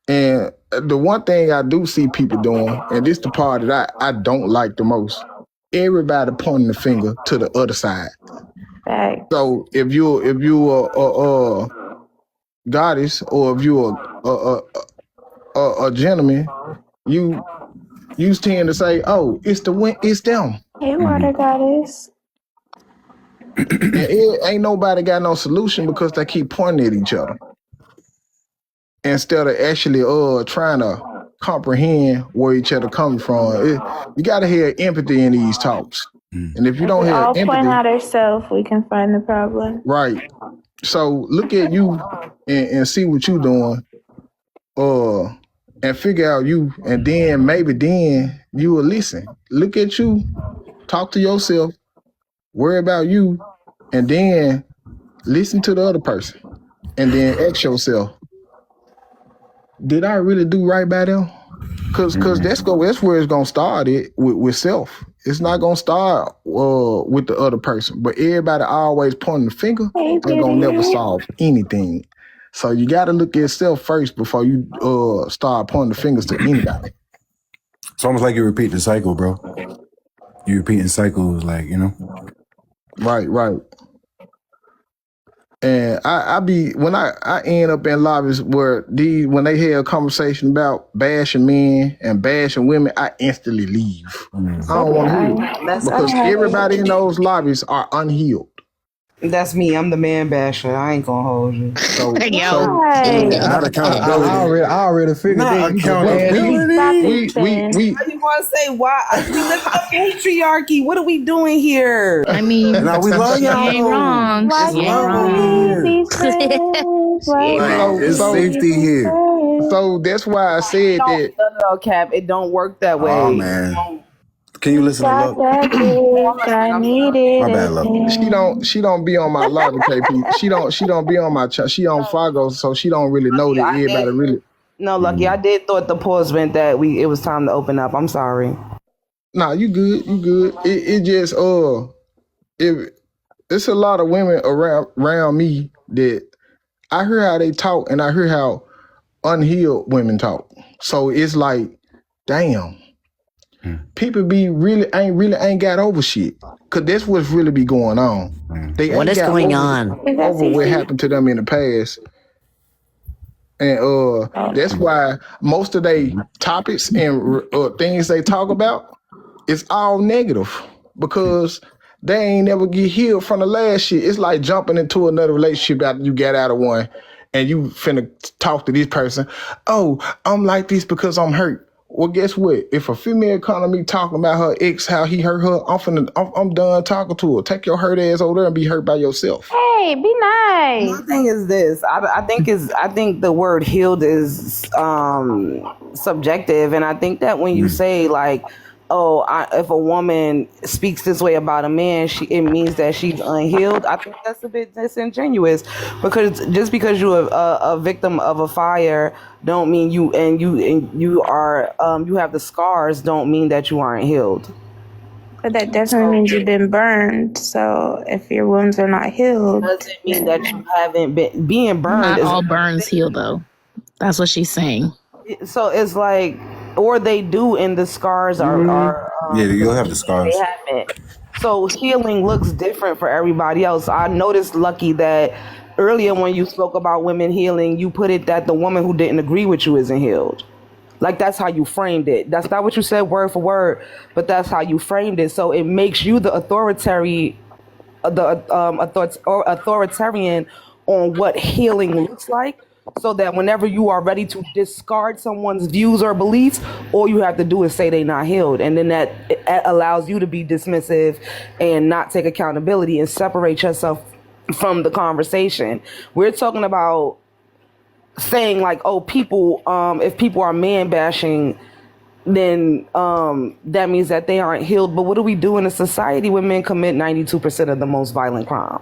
And the one thing I do see people doing, and this the part that I don't like the most, everybody pointing the finger to the other side.
Facts.
So if you a goddess, or if you a gentleman, you tend to say, "Oh, it's them,"
Hey, water
Mhm.
goddess.
and it ain't nobody got no solution because they keep pointing at each other instead of actually trying to comprehend where each other coming from. You got to hear empathy in these talks,
Mhm.
and if you
If
don't
we
hear
all point
empathy,
out ourselves, we can find the problem.
right? So look at you and see what you doing, uh, and figure out you, and then maybe then you will listen. Look at you, talk to yourself, worry about you, and then listen to the other person, and then ask yourself, did I really do right by them? Cause that's where it's gonna start it with self. It's not gonna start with the other person. But everybody always pointing the finger
Hey,
ain't gonna never
beauty.
solve anything. So you gotta look at yourself first before you start pointing the fingers to anybody.
It's almost like you repeat the cycle, bro. You repeating cycles, like
Right, right. And I be when I end up in lobbies where when they hear a conversation about bashing men and bashing women, I instantly leave. I
So
don't
do
want to hear it
I.
That's
I
because
don't have
everybody in
it.
those lobbies are unhealed.
That's me. I'm the man basher. I ain't gonna hold you.
So
Yo.
Why?
not accountability.
I already figured
Not
that you was mad too.
Stop
accountability.
it, Sin.
Why you want to say why? We live in a patriarchy. What are we doing here?
I mean,
Now we love
she
y'all
ain't
though.
wrong.
Why
It's
She ain't
love over
can't
wrong.
we
here.
be friends?
She
Why
ain't
Like
wrong.
can't
it's
so
we
safety
be
here.
friends?
so that's why I said that
No, Cap. It don't work that
Oh
way.
man, can you listen to
Got
Luck?
that
Oh, I'm
gift
listening.
I
I'm sorry.
needed
My bad,
a
Luck.
hand.
she don't be on my lobby KP. She don't be on my she on Fargo, so she don't really know
Lucky,
that
I
everybody
did.
really.
No, Lucky, I
Mm.
did thought the pause meant that it was time to open up. I'm sorry.
Nah, you good, you good. It just it it's a lot of women around me that I hear how they talk and I hear how unhealed women talk. So it's like, damn,
Mm.
people be really ain't got over shit. Cause that's what's really be going on.
Mm.
They
What
ain't
is
got
going on?
Is that
over what
Cece?
happened to them in the past. And that's
Oh.
why most of they topics and things they talk about it's all negative because they ain't never get healed from the last shit. It's like jumping into another relationship after you get out of one and you finna talk to this person. Oh, I'm like this because I'm hurt. Well, guess what? If a female come to me talking about her ex, how he hurt her, I'm done talking to her. Take your hurt ass over there and be hurt by yourself.
Hey, be
My
nice.
thing is this. I think the word healed is subjective, and I think that when you
Mm.
say like, oh, if a woman speaks this way about a man, it means that she's unhealed. I think that's a bit disingenuous because just because you're a victim of a fire don't mean you are you have the scars don't mean that you aren't healed.
But that definitely means you've been burned. So if your wounds are not healed,
Doesn't mean that you haven't been being burned
Not
is
all burns heal, though. That's what she's saying.
so it's like or they do and the scars are
Yeah, you'll have the
doesn't mean they
scars.
haven't. So healing looks different for everybody else. I noticed, Lucky, that earlier when you spoke about women healing, you put it that the woman who didn't agree with you isn't healed. Like that's how you framed it. That's not what you said word for word, but that's how you framed it. So it makes you the authoritarian on what healing looks like, so that whenever you are ready to discard someone's views or beliefs, all you have to do is say they're not healed, and then that it allows you to be dismissive and not take accountability and separate yourself from the conversation. We're talking about saying like, oh, people, if people are man bashing, then that means that they aren't healed. But what do we do in a society where men commit 92% of the most violent crime?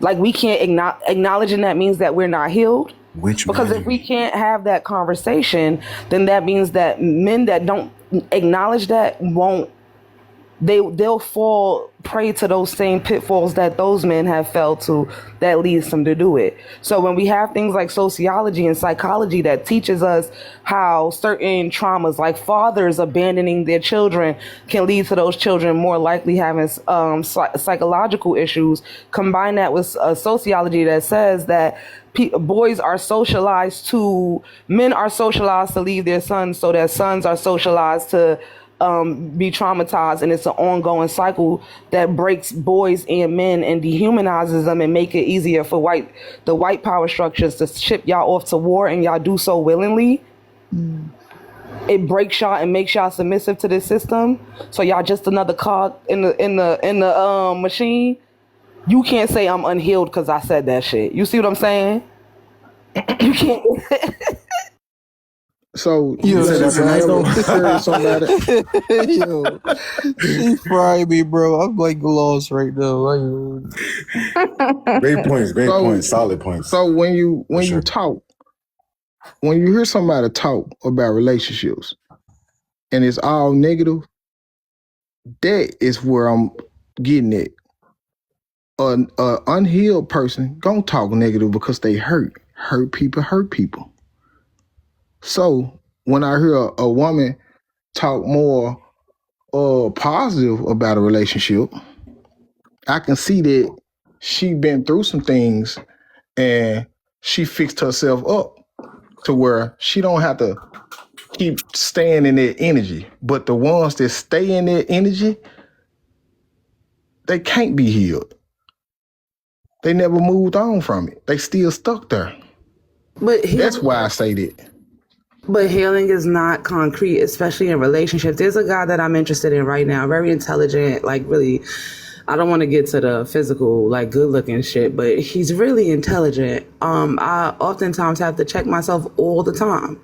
Like we can't acknowledging that means that we're not healed.
Which
Because
man?
if we can't have that conversation, then that means that men that don't acknowledge that won't they'll fall prey to those same pitfalls that those men have fell to that leads them to do it. So when we have things like sociology and psychology that teaches us how certain traumas like fathers abandoning their children can lead to those children more likely having psychological issues, combine that with sociology that says that boys are socialized to men are socialized to leave their sons so that sons are socialized to be traumatized, and it's an ongoing cycle that breaks boys and men and dehumanizes them and make it easier for the white power structures to ship y'all off to war, and y'all do so willingly. It breaks y'all and makes y'all submissive to this system. So y'all just another cog in the machine. You can't say I'm unhealed because I said that shit. You see what I'm saying? You can't.
So
Yo,
said that's
you
nice,
ever
though?
heard somebody?
yo, she fried me, bro. I'm like lost right now.
Great points. Great
So
points. Solid points.
so when you
sure.
talk, when you hear somebody talk about relationships and it's all negative, that is where I'm getting at. An unhealed person gonna talk negative because they hurt. Hurt people. So when I hear a woman talk more positive about a relationship, I can see that she been through some things and she fixed herself up to where she don't have to keep staying in that energy. But the ones that stay in that energy, they can't be healed. They never moved on from it. They still stuck there.
But
That's why I say that.
But healing is not concrete, especially in relationships. There's a guy that I'm interested in right now, very intelligent, like really, I don't want to get to the physical, like good looking shit, but he's really intelligent. I oftentimes have to check myself all the time.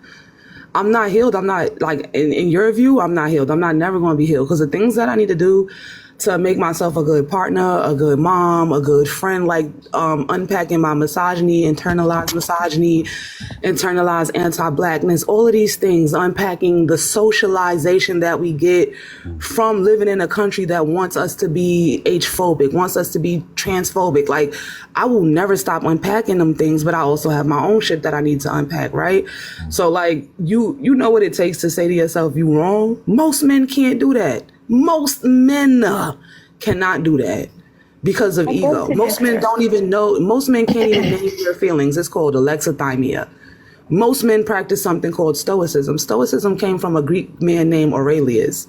I'm not healed. I'm not like in your view, I'm not healed. I'm not never going to be healed because the things that I need to do to make myself a good partner, a good mom, a good friend, like unpacking my misogyny, internalized anti-blackness, all of these things, unpacking the socialization that we get from living in a country that wants us to be age-phobic, wants us to be transphobic. Like, I will never stop unpacking them things, but I also have my own shit that I need to unpack, right? So, like, you know what it takes to say to yourself, you wrong? Most men can't do that. Most men cannot do that because of ego. Most men don't even know, most men can't even name their feelings. It's called alexithymia. Most men practice something called stoicism. Stoicism came from a Greek man named Aurelius,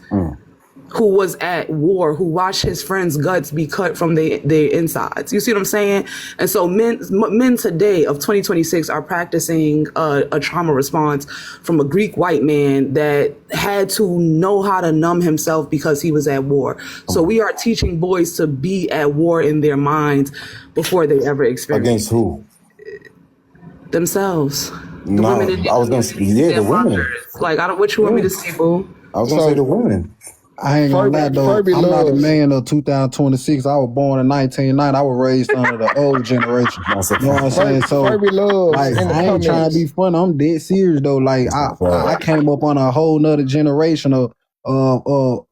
who was at war, who watched his friends' guts be cut from their insides. You see what I'm saying? And so men today of 2026 are practicing a trauma response from a Greek white man that had to know how to numb himself because he was at war. So we are teaching boys to be at war in their minds before they ever experience
Against who?
themselves. The
No,
women in
I was gonna say, yeah, the women.
Like, what you want me to say, boo?
I was gonna say the women.
I ain't gonna lie though.
Furby
I'm not a
loves.
man of 2026. I was born in 1990. I was raised under the old generation. You know what I'm saying? So
Furby loves
like,
in the
I ain't trying to be
comments.
funny. I'm dead serious though. Like I came up on a whole nother generation of
I was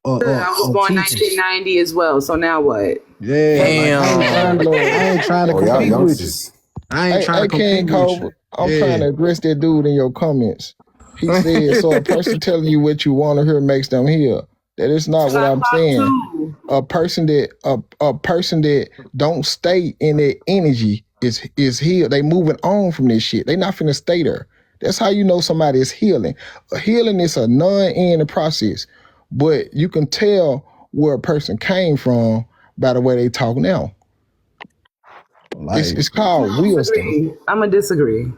born
teachers.
1990 as well. So now what?
Yeah,
Damn.
I ain't trying to
Oh, y'all
compete with you.
youngsters.
I ain't trying to
King
compete with
Cobra,
you.
I'm trying to address that dude in your comments. He said, so a person telling you what you want to hear makes them heal. That is not what I'm saying. A person that don't stay in that energy is healed. They moving on from this shit. They not finna stay there. That's how you know somebody is healing. Healing is a non-end process, but you can tell where a person came from by the way they talk now.
Like,
It's called wisdom.
I'm gonna disagree.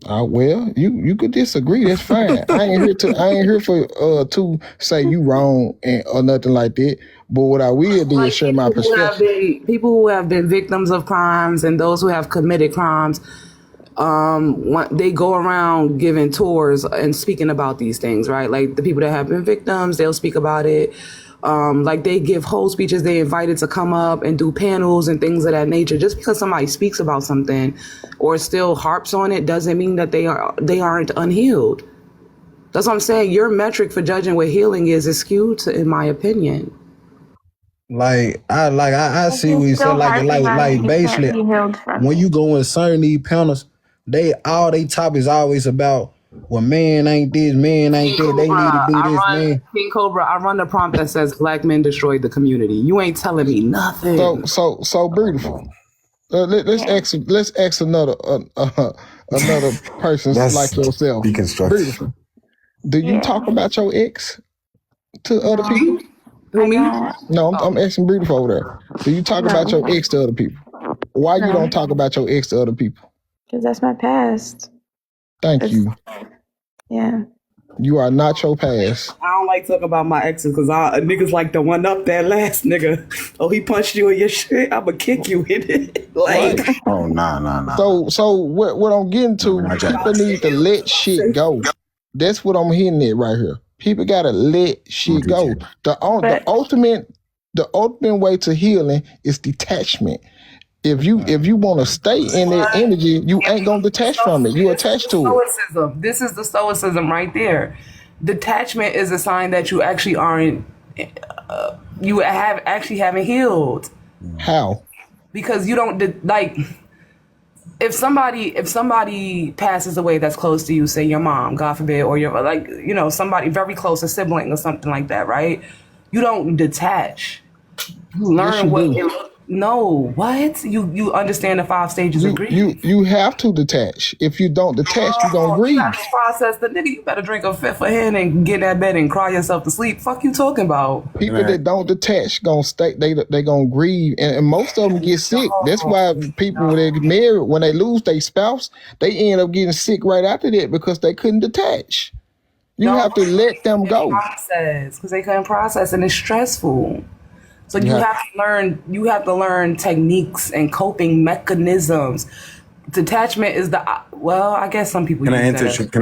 Well, you could disagree. That's fine. I ain't here for to say you wrong or nothing like that. But what I will do is share my perspective.
People who have been victims of crimes and those who have committed crimes, they go around giving tours and speaking about these things, right? Like the people that have been victims, they'll speak about it. Like they give whole speeches, they invited to come up and do panels and things of that nature. Just because somebody speaks about something or still harps on it doesn't mean that they aren't unhealed. That's what I'm saying. Your metric for judging what healing is skewed, in my opinion.
I see what you said.
Still harping on it, you can't
Basically,
be healed from
when
it.
you go in certain these panels, all they top is always about, well, man ain't this, man ain't that. They need to do this, man.
King Cobra, I run the prompt that says black men destroyed the community. You ain't telling me nothing.
So beautiful. Let's ask another person
That's
like yourself.
deconstruct.
Beautiful. Do you talk about your ex to other people?
Who, me?
No, I'm asking beautiful over there. Do you talk about your ex to other people? Why you don't talk about your ex to other people?
Because that's my past.
Thank you.
Yeah.
You are not your past.
I don't like talking about my exes because niggas like the one up that last nigga. Oh, he punched you in your shit. I'ma kick you in it. Like,
oh nah.
So what I'm getting to, people need to let shit go. That's what I'm hitting at right here. People gotta let shit go. The ultimate way to healing is detachment. If you want to stay in that energy, you ain't gonna detach from it. You attach to it.
This is the stoicism right there. Detachment is a sign that you actually aren't. You haven't healed.
How?
Because you don't like. If somebody passes away that's close to you, say your mom, God forbid, or your somebody very close, a sibling or something like that, right? You don't detach. You learn what you understand the 5 stages of grief.
You have to detach. If you don't detach, you gonna grieve.
You gotta process the nigga. You better drink a fifth of hen and get in that bed and cry yourself to sleep. Fuck you talking about?
People that don't detach gonna stay. They gonna grieve, and most of them get sick. That's why people when they get married, when they lose their spouse, they end up getting sick right after that because they couldn't detach. You have to let them go.
Because they couldn't process, and it's stressful. So you have to learn techniques and coping mechanisms. Detachment is I guess some people
Can I interject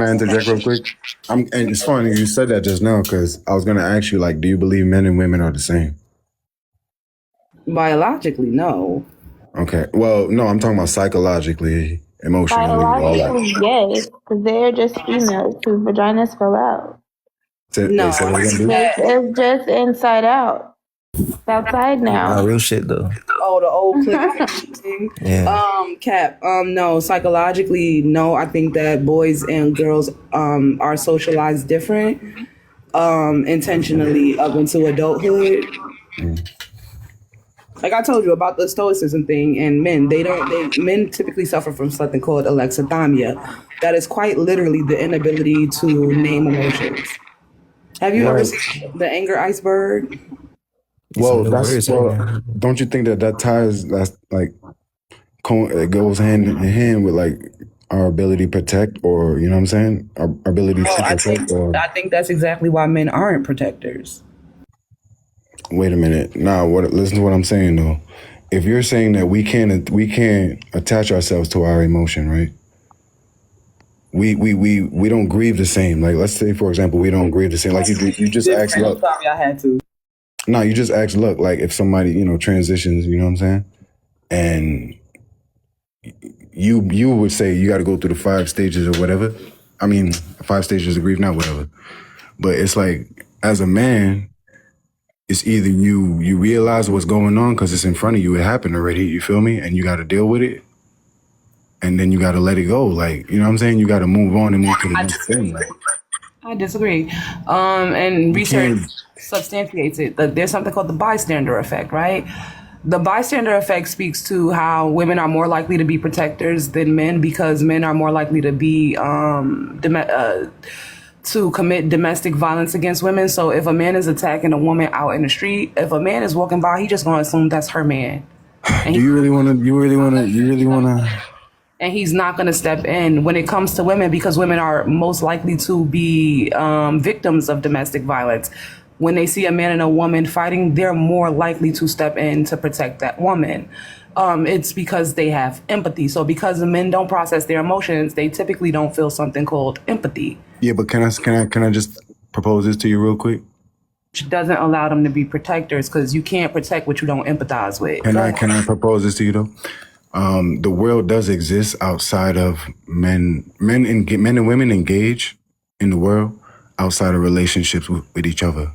real quick? And it's funny you said that just now because I was gonna ask you, like, do you believe men and women are the same?
Biologically, no.
Okay. Well, no, I'm talking about psychologically, emotionally, all that.
Yes, because they're just females whose vaginas fell out. It's just inside out. It's outside now.
Real shit though.
Oh, the old clip thing.
Yeah.
Cap. No. Psychologically, no. I think that boys and girls are socialized different, intentionally up into adulthood. Like I told you about the stoicism thing, and men men typically suffer from something called alexithymia. That is quite literally the inability to name emotions. Have you ever seen the anger iceberg?
Well, don't you think that ties it goes hand in hand with like our ability to protect, or you know what I'm saying, our ability to protect?
I think that's exactly why men aren't protectors.
Wait a minute. Now, listen to what I'm saying though. If you're saying that we can't attach ourselves to our emotion, right? We don't grieve the same. Like, let's say, for example, we don't grieve the same. Like you just asked Luck.
I had to.
No, you just asked Luck. Like, if somebody transitions, you know what I'm saying, and you would say you got to go through the 5 stages or whatever. I mean, 5 stages of grief, not whatever. But it's like, as a man, it's either you realize what's going on because it's in front of you. It happened already. You feel me? And you got to deal with it. And then you got to let it go. Like, you know what I'm saying? You got to move on and move to the next thing. Like,
I disagree. And research substantiates it. There's something called the bystander effect, right? The bystander effect speaks to how women are more likely to be protectors than men because men are more likely to be to commit domestic violence against women. So if a man is attacking a woman out in the street, if a man is walking by, he just gonna assume that's her man. And
you really wanna.
And he's not going to step in when it comes to women because women are most likely to be victims of domestic violence. when they see a man and a woman fighting, they're more likely to step in to protect that woman. It's because they have empathy. So because the men don't process their emotions, they typically don't feel something called empathy.
Yeah, but can I just propose this to you real quick?
Which doesn't allow them to be protectors because you can't protect what you don't empathize with.
Can I propose this to you though? The world does exist outside of men and women engage in the world outside of relationships with each other.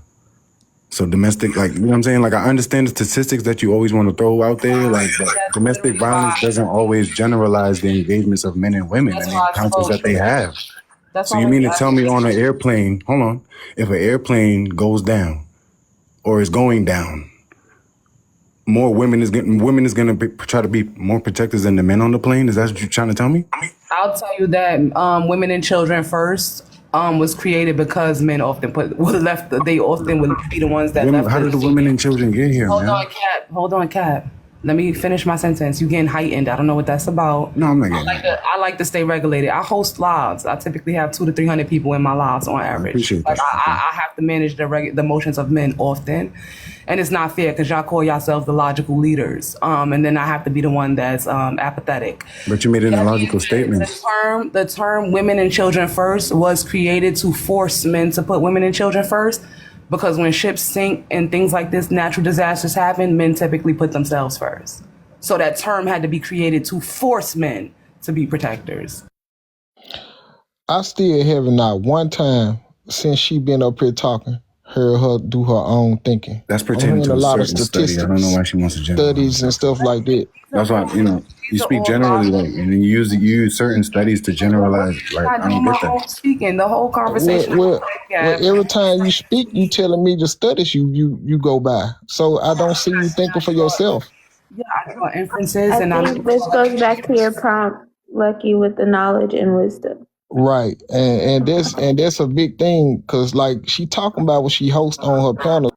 So domestic, like, you know what I'm saying? Like, I understand the statistics that you always want to throw out there, like, but domestic violence doesn't always generalize the engagements of men and women and the encounters that they have. So you mean to tell me on an airplane, hold on, if an airplane goes down or is going down, women is going to try to be more protectors than the men on the plane? Is that what you're trying to tell me?
I'll tell you that women and children first was created because men often they often would be the ones that left.
How did the women and children get here,
man? Hold on, Cap. Let me finish my sentence. You getting heightened. I don't know what that's about.
No, I'm not getting
I like to stay regulated. I host lives. I typically have 200 to 300 people in my lives on average.
I appreciate that.
I have to manage the emotions of men often. And it's not fair because y'all call yourselves the logical leaders. And then I have to be the one that's apathetic.
But you made an illogical statement.
The term women and children first was created to force men to put women and children first. Because when ships sink and things like this, natural disasters happen, men typically put themselves first. So that term had to be created to force men to be protectors.
I still haven't not one time since she been up here talking heard her do her own thinking.
That's pertaining to a lot of statistics. I don't know why she wants to generalize.
Studies and stuff like that.
That's why, you speak generally, like, and you use certain studies to generalize. Like, I don't get that.
Speaking the whole conversation.
Well, every time you speak, you telling me the studies you go by. So I don't see you thinking for yourself.
Yeah, I draw inferences,
I think this goes back to your prompt, Lucky, with the knowledge and wisdom.
Right, and that's a big thing because like she talking about what she hosts on her panel.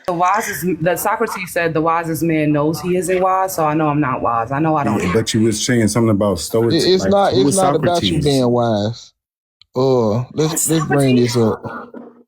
Socrates said the wisest man knows he isn't wise, so I know I'm not wise. I know I don't.
But you was saying something about stoics.
It's not about you being wise. Let's bring this up.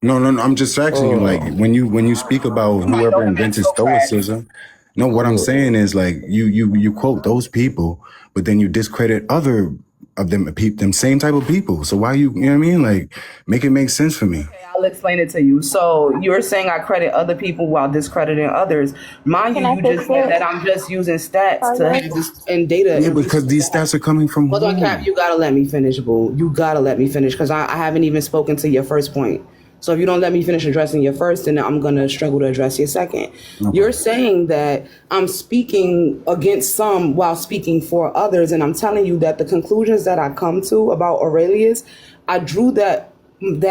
No. I'm just asking you, like, when you speak about whoever invented stoicism. No, what I'm saying is, like, you quote those people, but then you discredit other of them same type of people. So why you know what I mean? Like, make it make sense for me.
Okay, I'll explain it to you. So you're saying I credit other people while discrediting others. Mind you, you just said that I'm just using stats to have this and data.
Yeah, because these stats are coming from.
Hold on, Cap. You gotta let me finish, boo. You gotta let me finish because I haven't even spoken to your first point. So if you don't let me finish addressing your first, then I'm going to struggle to address your second. Okay. You're saying that I'm speaking against some while speaking for others. And I'm telling you that the conclusions that I come to about Aurelius, I drew that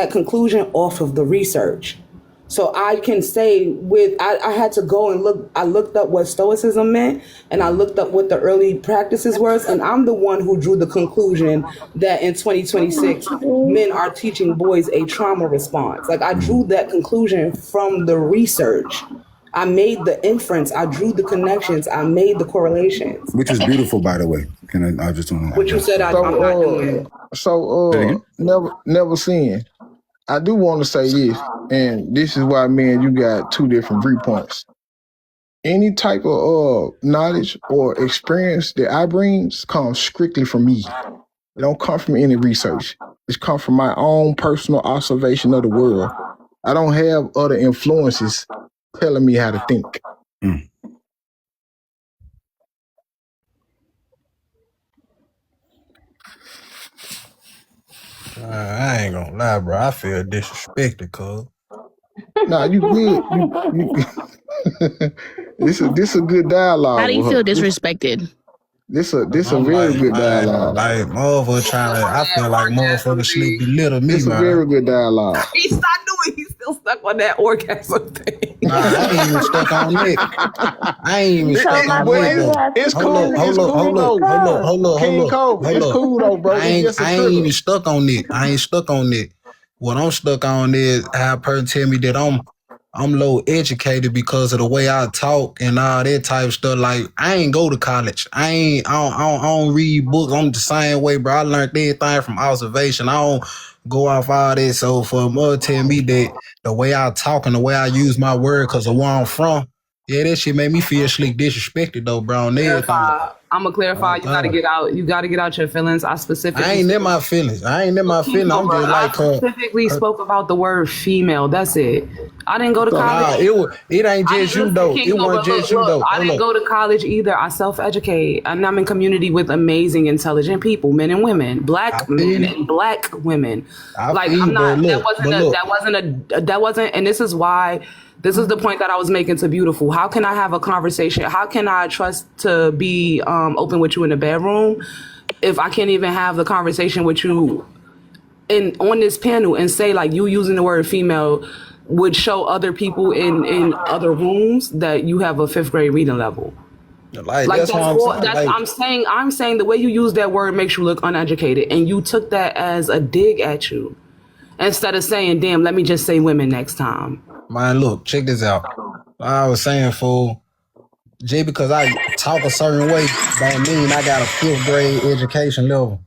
conclusion off of the research. So I can say I had to go and look. I looked up what Stoicism meant, and I looked up what the early practices were, and I'm the one who drew the conclusion that in 2026, men are teaching boys a trauma response. Like, I drew that conclusion from the research. I made the inference. I drew the connections. I made the correlations.
Which is beautiful, by the way. I just want to.
What you said, I'm not doing.
So, never seen. I do want to say this, and this is why, man, you got two different viewpoints. Any type of knowledge or experience that I bring comes strictly from me. It don't come from any research. It comes from my own personal observation of the world. I don't have other influences telling me how to think.
I ain't gonna lie, bro. I feel disrespected, cuz.
Nah, you good. This a good dialogue.
How do you feel disrespected?
This a very good dialogue.
Like motherfucker trying to. I feel like motherfucker sleep belittle me,
It's a very good dialogue.
He's not doing. He's still stuck on that orgasm thing.
Nah, I ain't even stuck on it. I ain't even stuck on it.
It's cool.
Hold up.
It's cool though, bro.
I ain't even stuck on it. I ain't stuck on it. What I'm stuck on is how a person tell me that I'm low educated because of the way I talk and all that type of stuff. Like, I ain't go to college. I don't read books. I'm the same way, bro. I learned everything from observation. I don't go off all that. So for a mother tell me that the way I talk and the way I use my word because of where I'm from, yeah, that shit made me feel slick disrespected though, bro. And everything.
I'm gonna clarify.
Oh
You gotta
God.
get out. You gotta get out your feelings. I
I
specifically
ain't in
spoke
my feelings. I ain't in
to
my feelings.
people,
I'm
bro.
just
I
like her.
specifically spoke about the word female. That's it. I didn't go to college.
Nah, it ain't
I
just
didn't
you
listen,
though. It
Kingo,
wasn't
but
just
look,
you
look.
though.
I
Hold
didn't
up.
go to college either. I self-educate, and I'm in community with amazing, intelligent people, men and women,
I
black
feel
men
you.
and black women.
I
Like
feel
I'm
you, but
not.
look, but look.
That wasn't. And this is why. This is the point that I was making to Beautiful. How can I have a conversation? How can I trust to be open with you in the bedroom if I can't even have the conversation with you in on this panel and say like you using the word female would show other people in other rooms that you have a fifth grade reading level.
Like
Like
that's what
that's
I'm
all
saying.
that's
Like,
I'm saying the way you use that word makes you look uneducated and you took that as a dig at you instead of saying, damn, let me just say women next time.
man, look, check this out. I was saying, fool, just because I talk a certain way don't mean I got a fifth grade education level.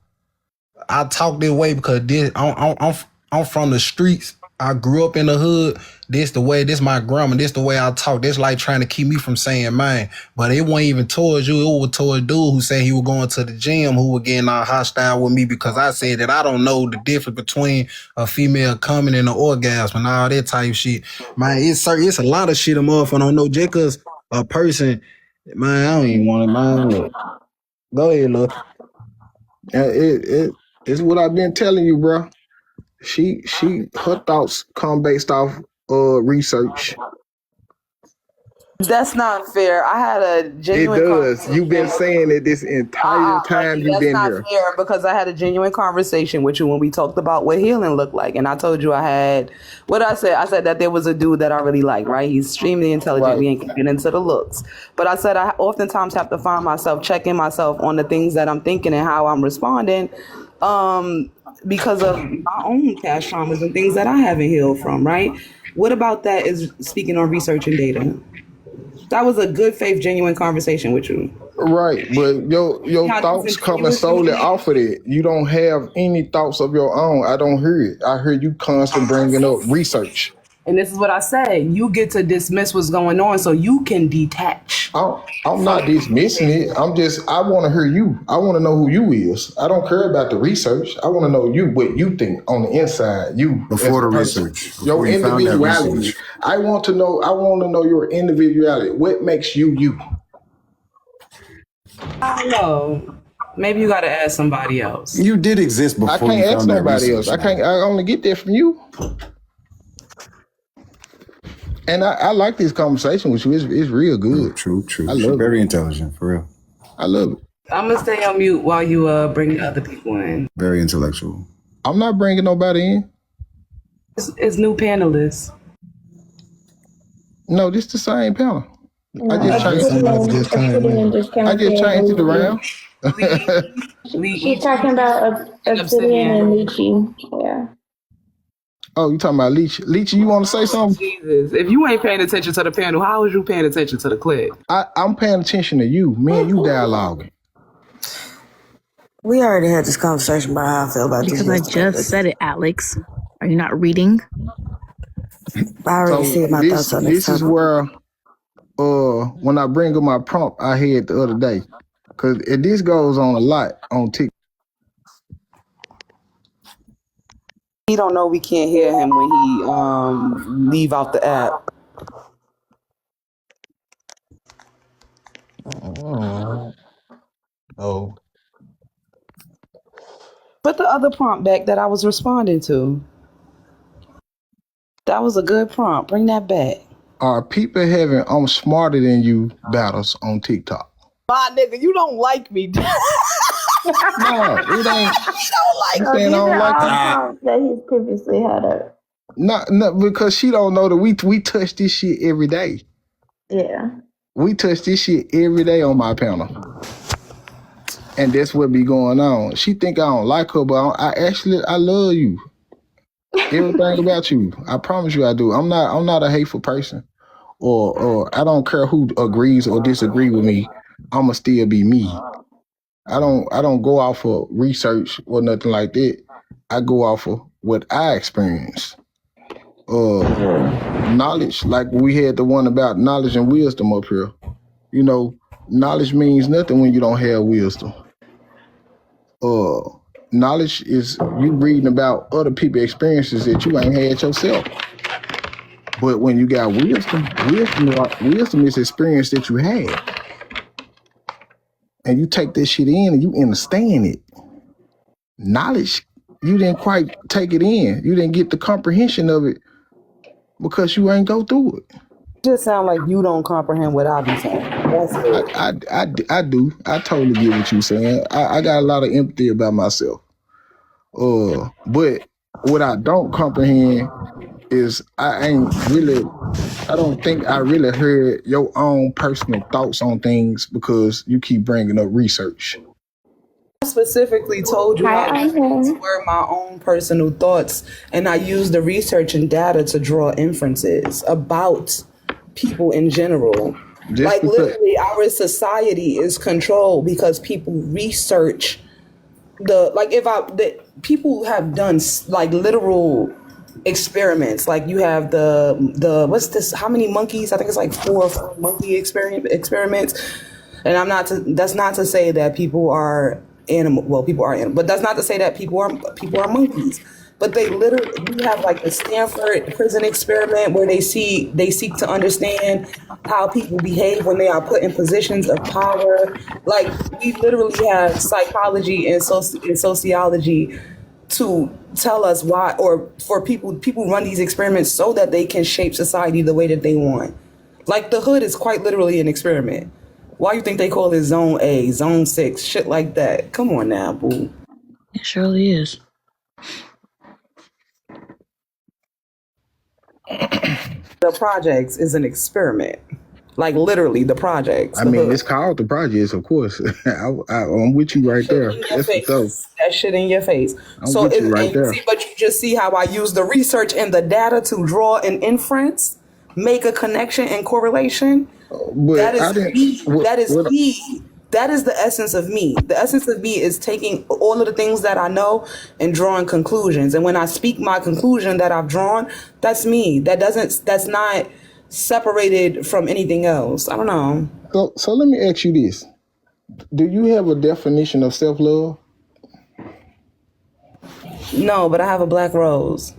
I talk this way because I'm from the streets. I grew up in the hood. This my grammar. This the way I talk. This like trying to keep me from saying mine. But it wasn't even towards you. It was towards dude who said he was going to the gym who was getting all hostile with me because I said that I don't know the difference between a female coming and an orgasm and all that type shit. Man, it's a lot of shit a motherfucker don't know. Just cause a person, man, I don't even want to, man. Look. Go ahead, look.
It's what I've been telling you, bro. Her thoughts come based off research.
That's not fair. I had a
It
genuine
does. You've been
conversation.
saying it this entire time
Lucky,
you've
that's
been
not
here.
fair because I had a genuine conversation with you when we talked about what healing looked like. And I told you I had what I said. I said that there was a dude that I really like, right? He's extremely intelligent.
Right.
We ain't gonna get into the looks. But I said I oftentimes have to find myself checking myself on the things that I'm thinking and how I'm responding. Because of my own past traumas and things that I haven't healed from, right? What about that is speaking on research and data? That was a good faith, genuine conversation with you.
Right. But your
How
thoughts coming
disingenuous you
solely
can
off of it. You don't have any thoughts of your own. I don't hear it. I hear you constantly bringing up research.
And this is what I said. You get to dismiss what's going on so you can detach.
I'm not dismissing it. I want to hear you. I want to know who you is. I don't care about the research. I want to know you, what you think on the inside, you as
Before
a
the
person,
research,
your
before you found that
individuality.
research.
I want to know your individuality. What makes you you?
I don't know. Maybe you got to ask somebody else.
You did exist
I
before you
can't ask
found that
nobody else.
research.
I can't. I only get that from you. And I like this conversation with you. It's real good.
True.
I
She's
love it.
very intelligent, for real.
I love it.
I'm going to stay on mute while you bring the other people in.
Very intellectual.
I'm not bringing nobody in.
It's new panelists.
No, this the same panel. I
No,
just changed.
Somebody just came
Obsidian
in.
just came
I
up
just
here
changed it
and
around.
Leechy. She's talking about Obsidian
Obsidian.
and Leechy. Yeah.
Oh, you talking about Leech? Leech, you want to say something?
Jesus. If you ain't paying attention to the panel, how was you paying attention to the clip?
I'm paying attention to you. Me and you dialoguing.
We already had this conversation about how I feel about this
Because I
yesterday.
just said it, Alex. Are you not reading?
I already
So
said my thoughts on this
this is
topic.
where when I bring up my prompt I had the other day, because this goes on a lot on TikTok.
He don't know we can't hear him when he leave out the app.
Oh,
Put the other prompt back that I was responding to. That was a good prompt. Bring that back.
Are people having I'm smarter than you battles on TikTok?
My nigga, you don't like me.
No, it ain't. I'm
So
saying I
these
don't
are
like
all
it.
prompts that he's previously had up.
Not because she don't know that we touch this shit every day.
Yeah.
We touch this shit every day on my panel. And that's what be going on. She think I don't like her, but I love you. Everything about you. I promise you I do. I'm not a hateful person. Or I don't care who agrees or disagree with me. I'ma still be me. I don't go off of research or nothing like that. I go off of what I experienced. Knowledge, like we had the one about knowledge and wisdom up here. You know, knowledge means nothing when you don't have wisdom. Knowledge is you reading about other people's experiences that you ain't had yourself. But when you got wisdom is experience that you had. And you take this shit in and you understand it. Knowledge, you didn't quite take it in. You didn't get the comprehension of it because you ain't go through it.
Just sound like you don't comprehend what I be saying. That's it.
I do. I totally get what you're saying. I got a lot of empathy about myself. But what I don't comprehend is I don't think I really heard your own personal thoughts on things because you keep bringing up research.
I specifically told you
Hi,
how these were my own personal thoughts, and I used the research and data to draw inferences about people in general. Like literally, our society is controlled because people research people have done like literal experiments. Like you have the what's this? How many monkeys? I think it's like four monkey experiments. And that's not to say that people are animal. Well, people are animal, but that's not to say that people are monkeys. But we have like the Stanford prison experiment where they seek to understand how people behave when they are put in positions of power. Like we literally have psychology and sociology to tell us why, or for people run these experiments so that they can shape society the way that they want. Like the hood is quite literally an experiment. Why you think they call it Zone A, Zone 6, shit like that? Come on now, boo.
It surely is.
The projects is an experiment. Like literally the projects.
I mean, it's called the projects, of course. I'm with you right there.
That shit in your face.
I'm with you right there.
But you just see how I use the research and the data to draw an inference, make a connection and correlation. That is me. That is the essence of me. The essence of me is taking all of the things that I know and drawing conclusions. And when I speak my conclusion that I've drawn, that's me. That's not separated from anything else. I don't know.
So let me ask you this. Do you have a definition of self-love?
No, but I have a black rose.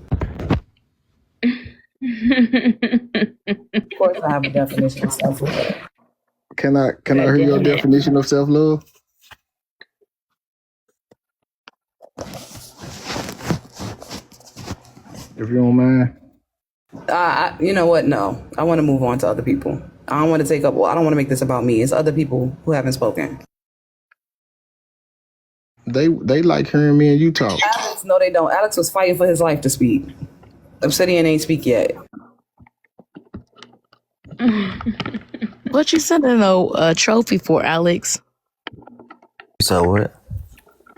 Of course I have a definition of self-love.
Can I hear your definition of self-love? If you don't mind.
You know what? No. I want to move on to other people. I don't want to I don't want to make this about me. It's other people who haven't spoken.
They like hearing me and you talk.
Alex, no, they don't. Alex was fighting for his life to speak. Obsidian ain't speak yet.
What you sending a trophy for, Alex?
So what?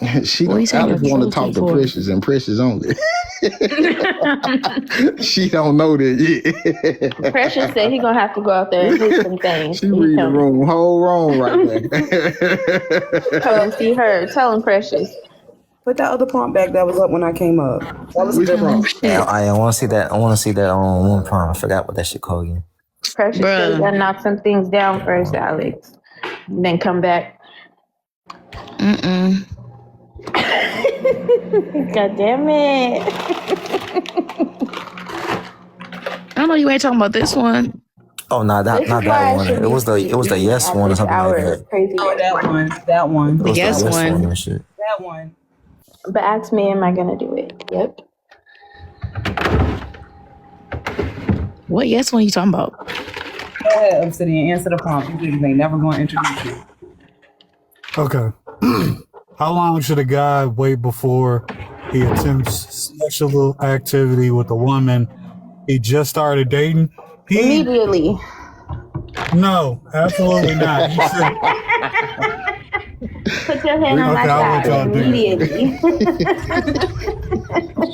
Alex want to talk to Precious and Precious only. She don't know that yet.
Precious said he gonna have to go out there and do some things.
She read the room whole wrong right now.
Come see her. Tell him, Precious.
Put that other prompt back that was up when I came up. That was a good prompt.
Yeah, I want to see that. I want to see that on one prompt. I forgot what that shit called again.
Precious said you gotta knock some things down first, Alex. And then come back. God damn it.
I know you ain't talking about this one.
Oh no, not that one. It was the yes one or something like that.
Oh, that one.
The yes one.
That one.
But ask me, am I gonna do it? Yep.
What yes one you talking about?
Go ahead, Obsidian. Answer the prompt. You ain't never gonna introduce you.
Okay. How long should a guy wait before he attempts sexual activity with a woman he just started dating?
Immediately.
No, absolutely not.
Put your hand on my side immediately.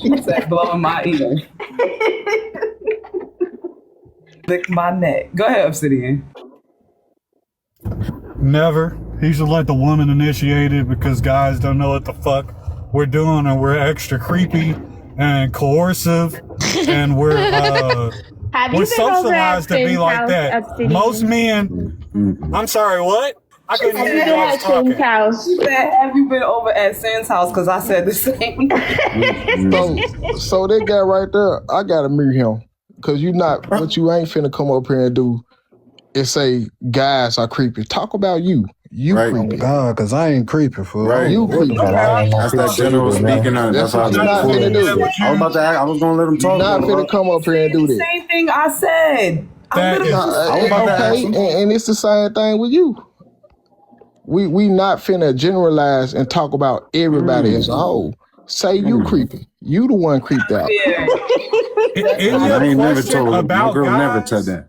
She said, blowing my ear. Lick my neck. Go ahead, Obsidian.
Never. He should let the woman initiate it because guys don't know what the fuck we're doing and we're extra creepy and coercive, and we're
Have
we're
you been over at
socialized to be
Finn's
like
house
that.
upstairs?
Most men.
Mm-mm.
I'm sorry. What? I couldn't
Have
hear
you
you.
been
I was
at Finn's
talking.
house?
She said, have you been over at Sin's house? Because I said the same.
So that guy right there, I gotta meet him. Cause you not what you ain't finna come up here and do is say guys are creepy. Talk about you. You
Right.
creepy.
God, cause I ain't creepy, fool.
Right.
You creepy.
Man, I ain't no
That's
creep
that
shit
general
either, man.
speaking.
That's
That's how
what you're
I'm not
not finna
saying
do.
that, but
I was about to ask, I was gonna let him
You're
talk
not
though,
finna
bro.
come up here and do
The
that.
same thing I said. I
that
literally
is
Nah,
I was about to ask
okay,
him.
and it's the same thing with you. We not finna generalize and talk about everybody as a whole. Say you creepy. You the one creeped out.
in
And
your
I ain't never
question
told my
about
girl never said
guys.
that.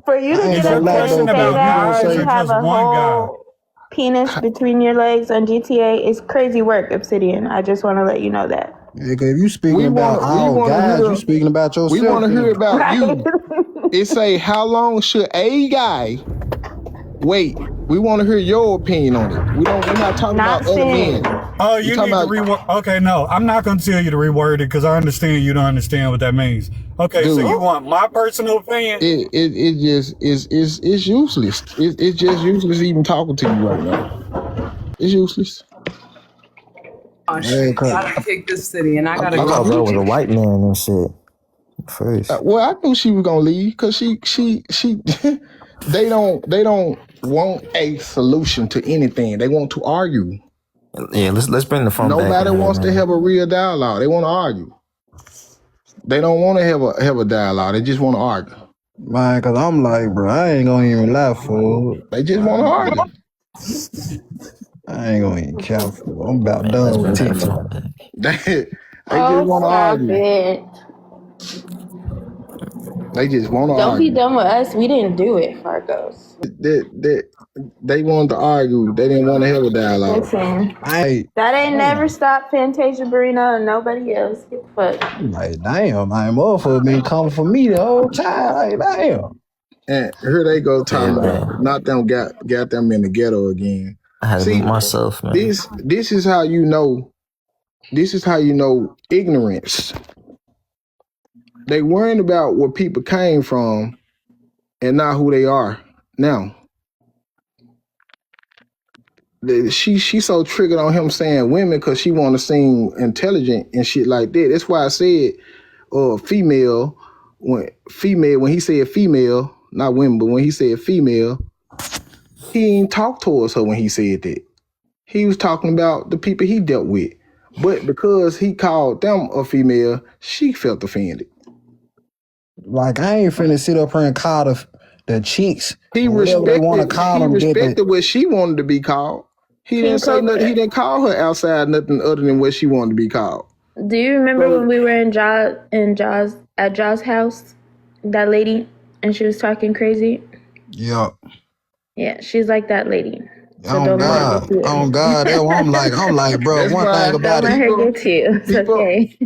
For you
I
to
ain't
get
Is
gonna
your
up
lie
here
though,
and
question
say
bro.
about
You
that
gonna
guys
because
or
you
say
have
just
a
one guy?
whole penis between your legs on GTA is crazy work, Obsidian. I just want to let you know that.
if you speaking
We
about all
wanna
guys, you
hear
speaking about
we
yourself
wanna hear
then.
about
Right?
you. It say how long should a guy wait? We want to hear your opinion on it. We're not talking about
Not
other men.
Finn.
Oh,
We
you
talking
need to
about
reword. Okay, no, I'm not going to tell you to reword it because I understand you don't understand what that means. Okay, so you
dude.
want my personal opinion?
It just is it's useless. It's just useless even talking to you right now. It's useless.
Yeah,
I gotta kick this city and I gotta
I thought
go.
bro was a white man and shit. First.
Well, I knew she was gonna leave because she they don't want a solution to anything. They want to argue.
Yeah, let's bring the fun back in
Nobody
here,
wants to
man.
have a real dialogue. They want to argue. They don't want to have a dialogue. They just want to argue.
man, cause I'm like, bro, I ain't gonna even lie, fool.
They just want to argue.
I ain't gonna even care, fool. I'm about
Man, let's
done with
bring that
TikTok.
fun back.
They just
Oh,
want to
stop
argue.
it.
They just want to
Don't be
argue.
done with us. We didn't do it, Fargos.
They wanted to argue. They didn't want to have a dialogue.
Listen,
I
that ain't
damn.
never stopped Fantasia Barrina or nobody else. Get the fuck.
I'm like, damn, my motherfucker been coming for me the whole time. Like, damn.
And here they go
Yeah,
talking about
man.
not them got them in the ghetto again.
I had to
See,
mute myself, man.
this is how you know. This is how you know ignorance. They worrying about where people came from and not who they are now. She so triggered on him saying women because she want to seem intelligent and shit like that. That's why I said female when he said female, not women, but when he said female, he ain't talk towards her when he said that. He was talking about the people he dealt with. But because he called them a female, she felt offended.
Like, I ain't finna sit up here and call the chicks
He
or whatever they want to
respected
call them.
what she wanted to be called. He
King
didn't say
Cobra.
nothing. He didn't call her outside nothing other than what she wanted to be called.
Do you remember when we were at Jaws' house? That lady, and she was talking crazy.
Yeah.
Yeah, she's like that lady. So
On
don't let her
God.
get to you.
On God. That's what I'm like, bro,
That's
one thing
why
Don't
about
let
it.
her get to you. It's
people
okay.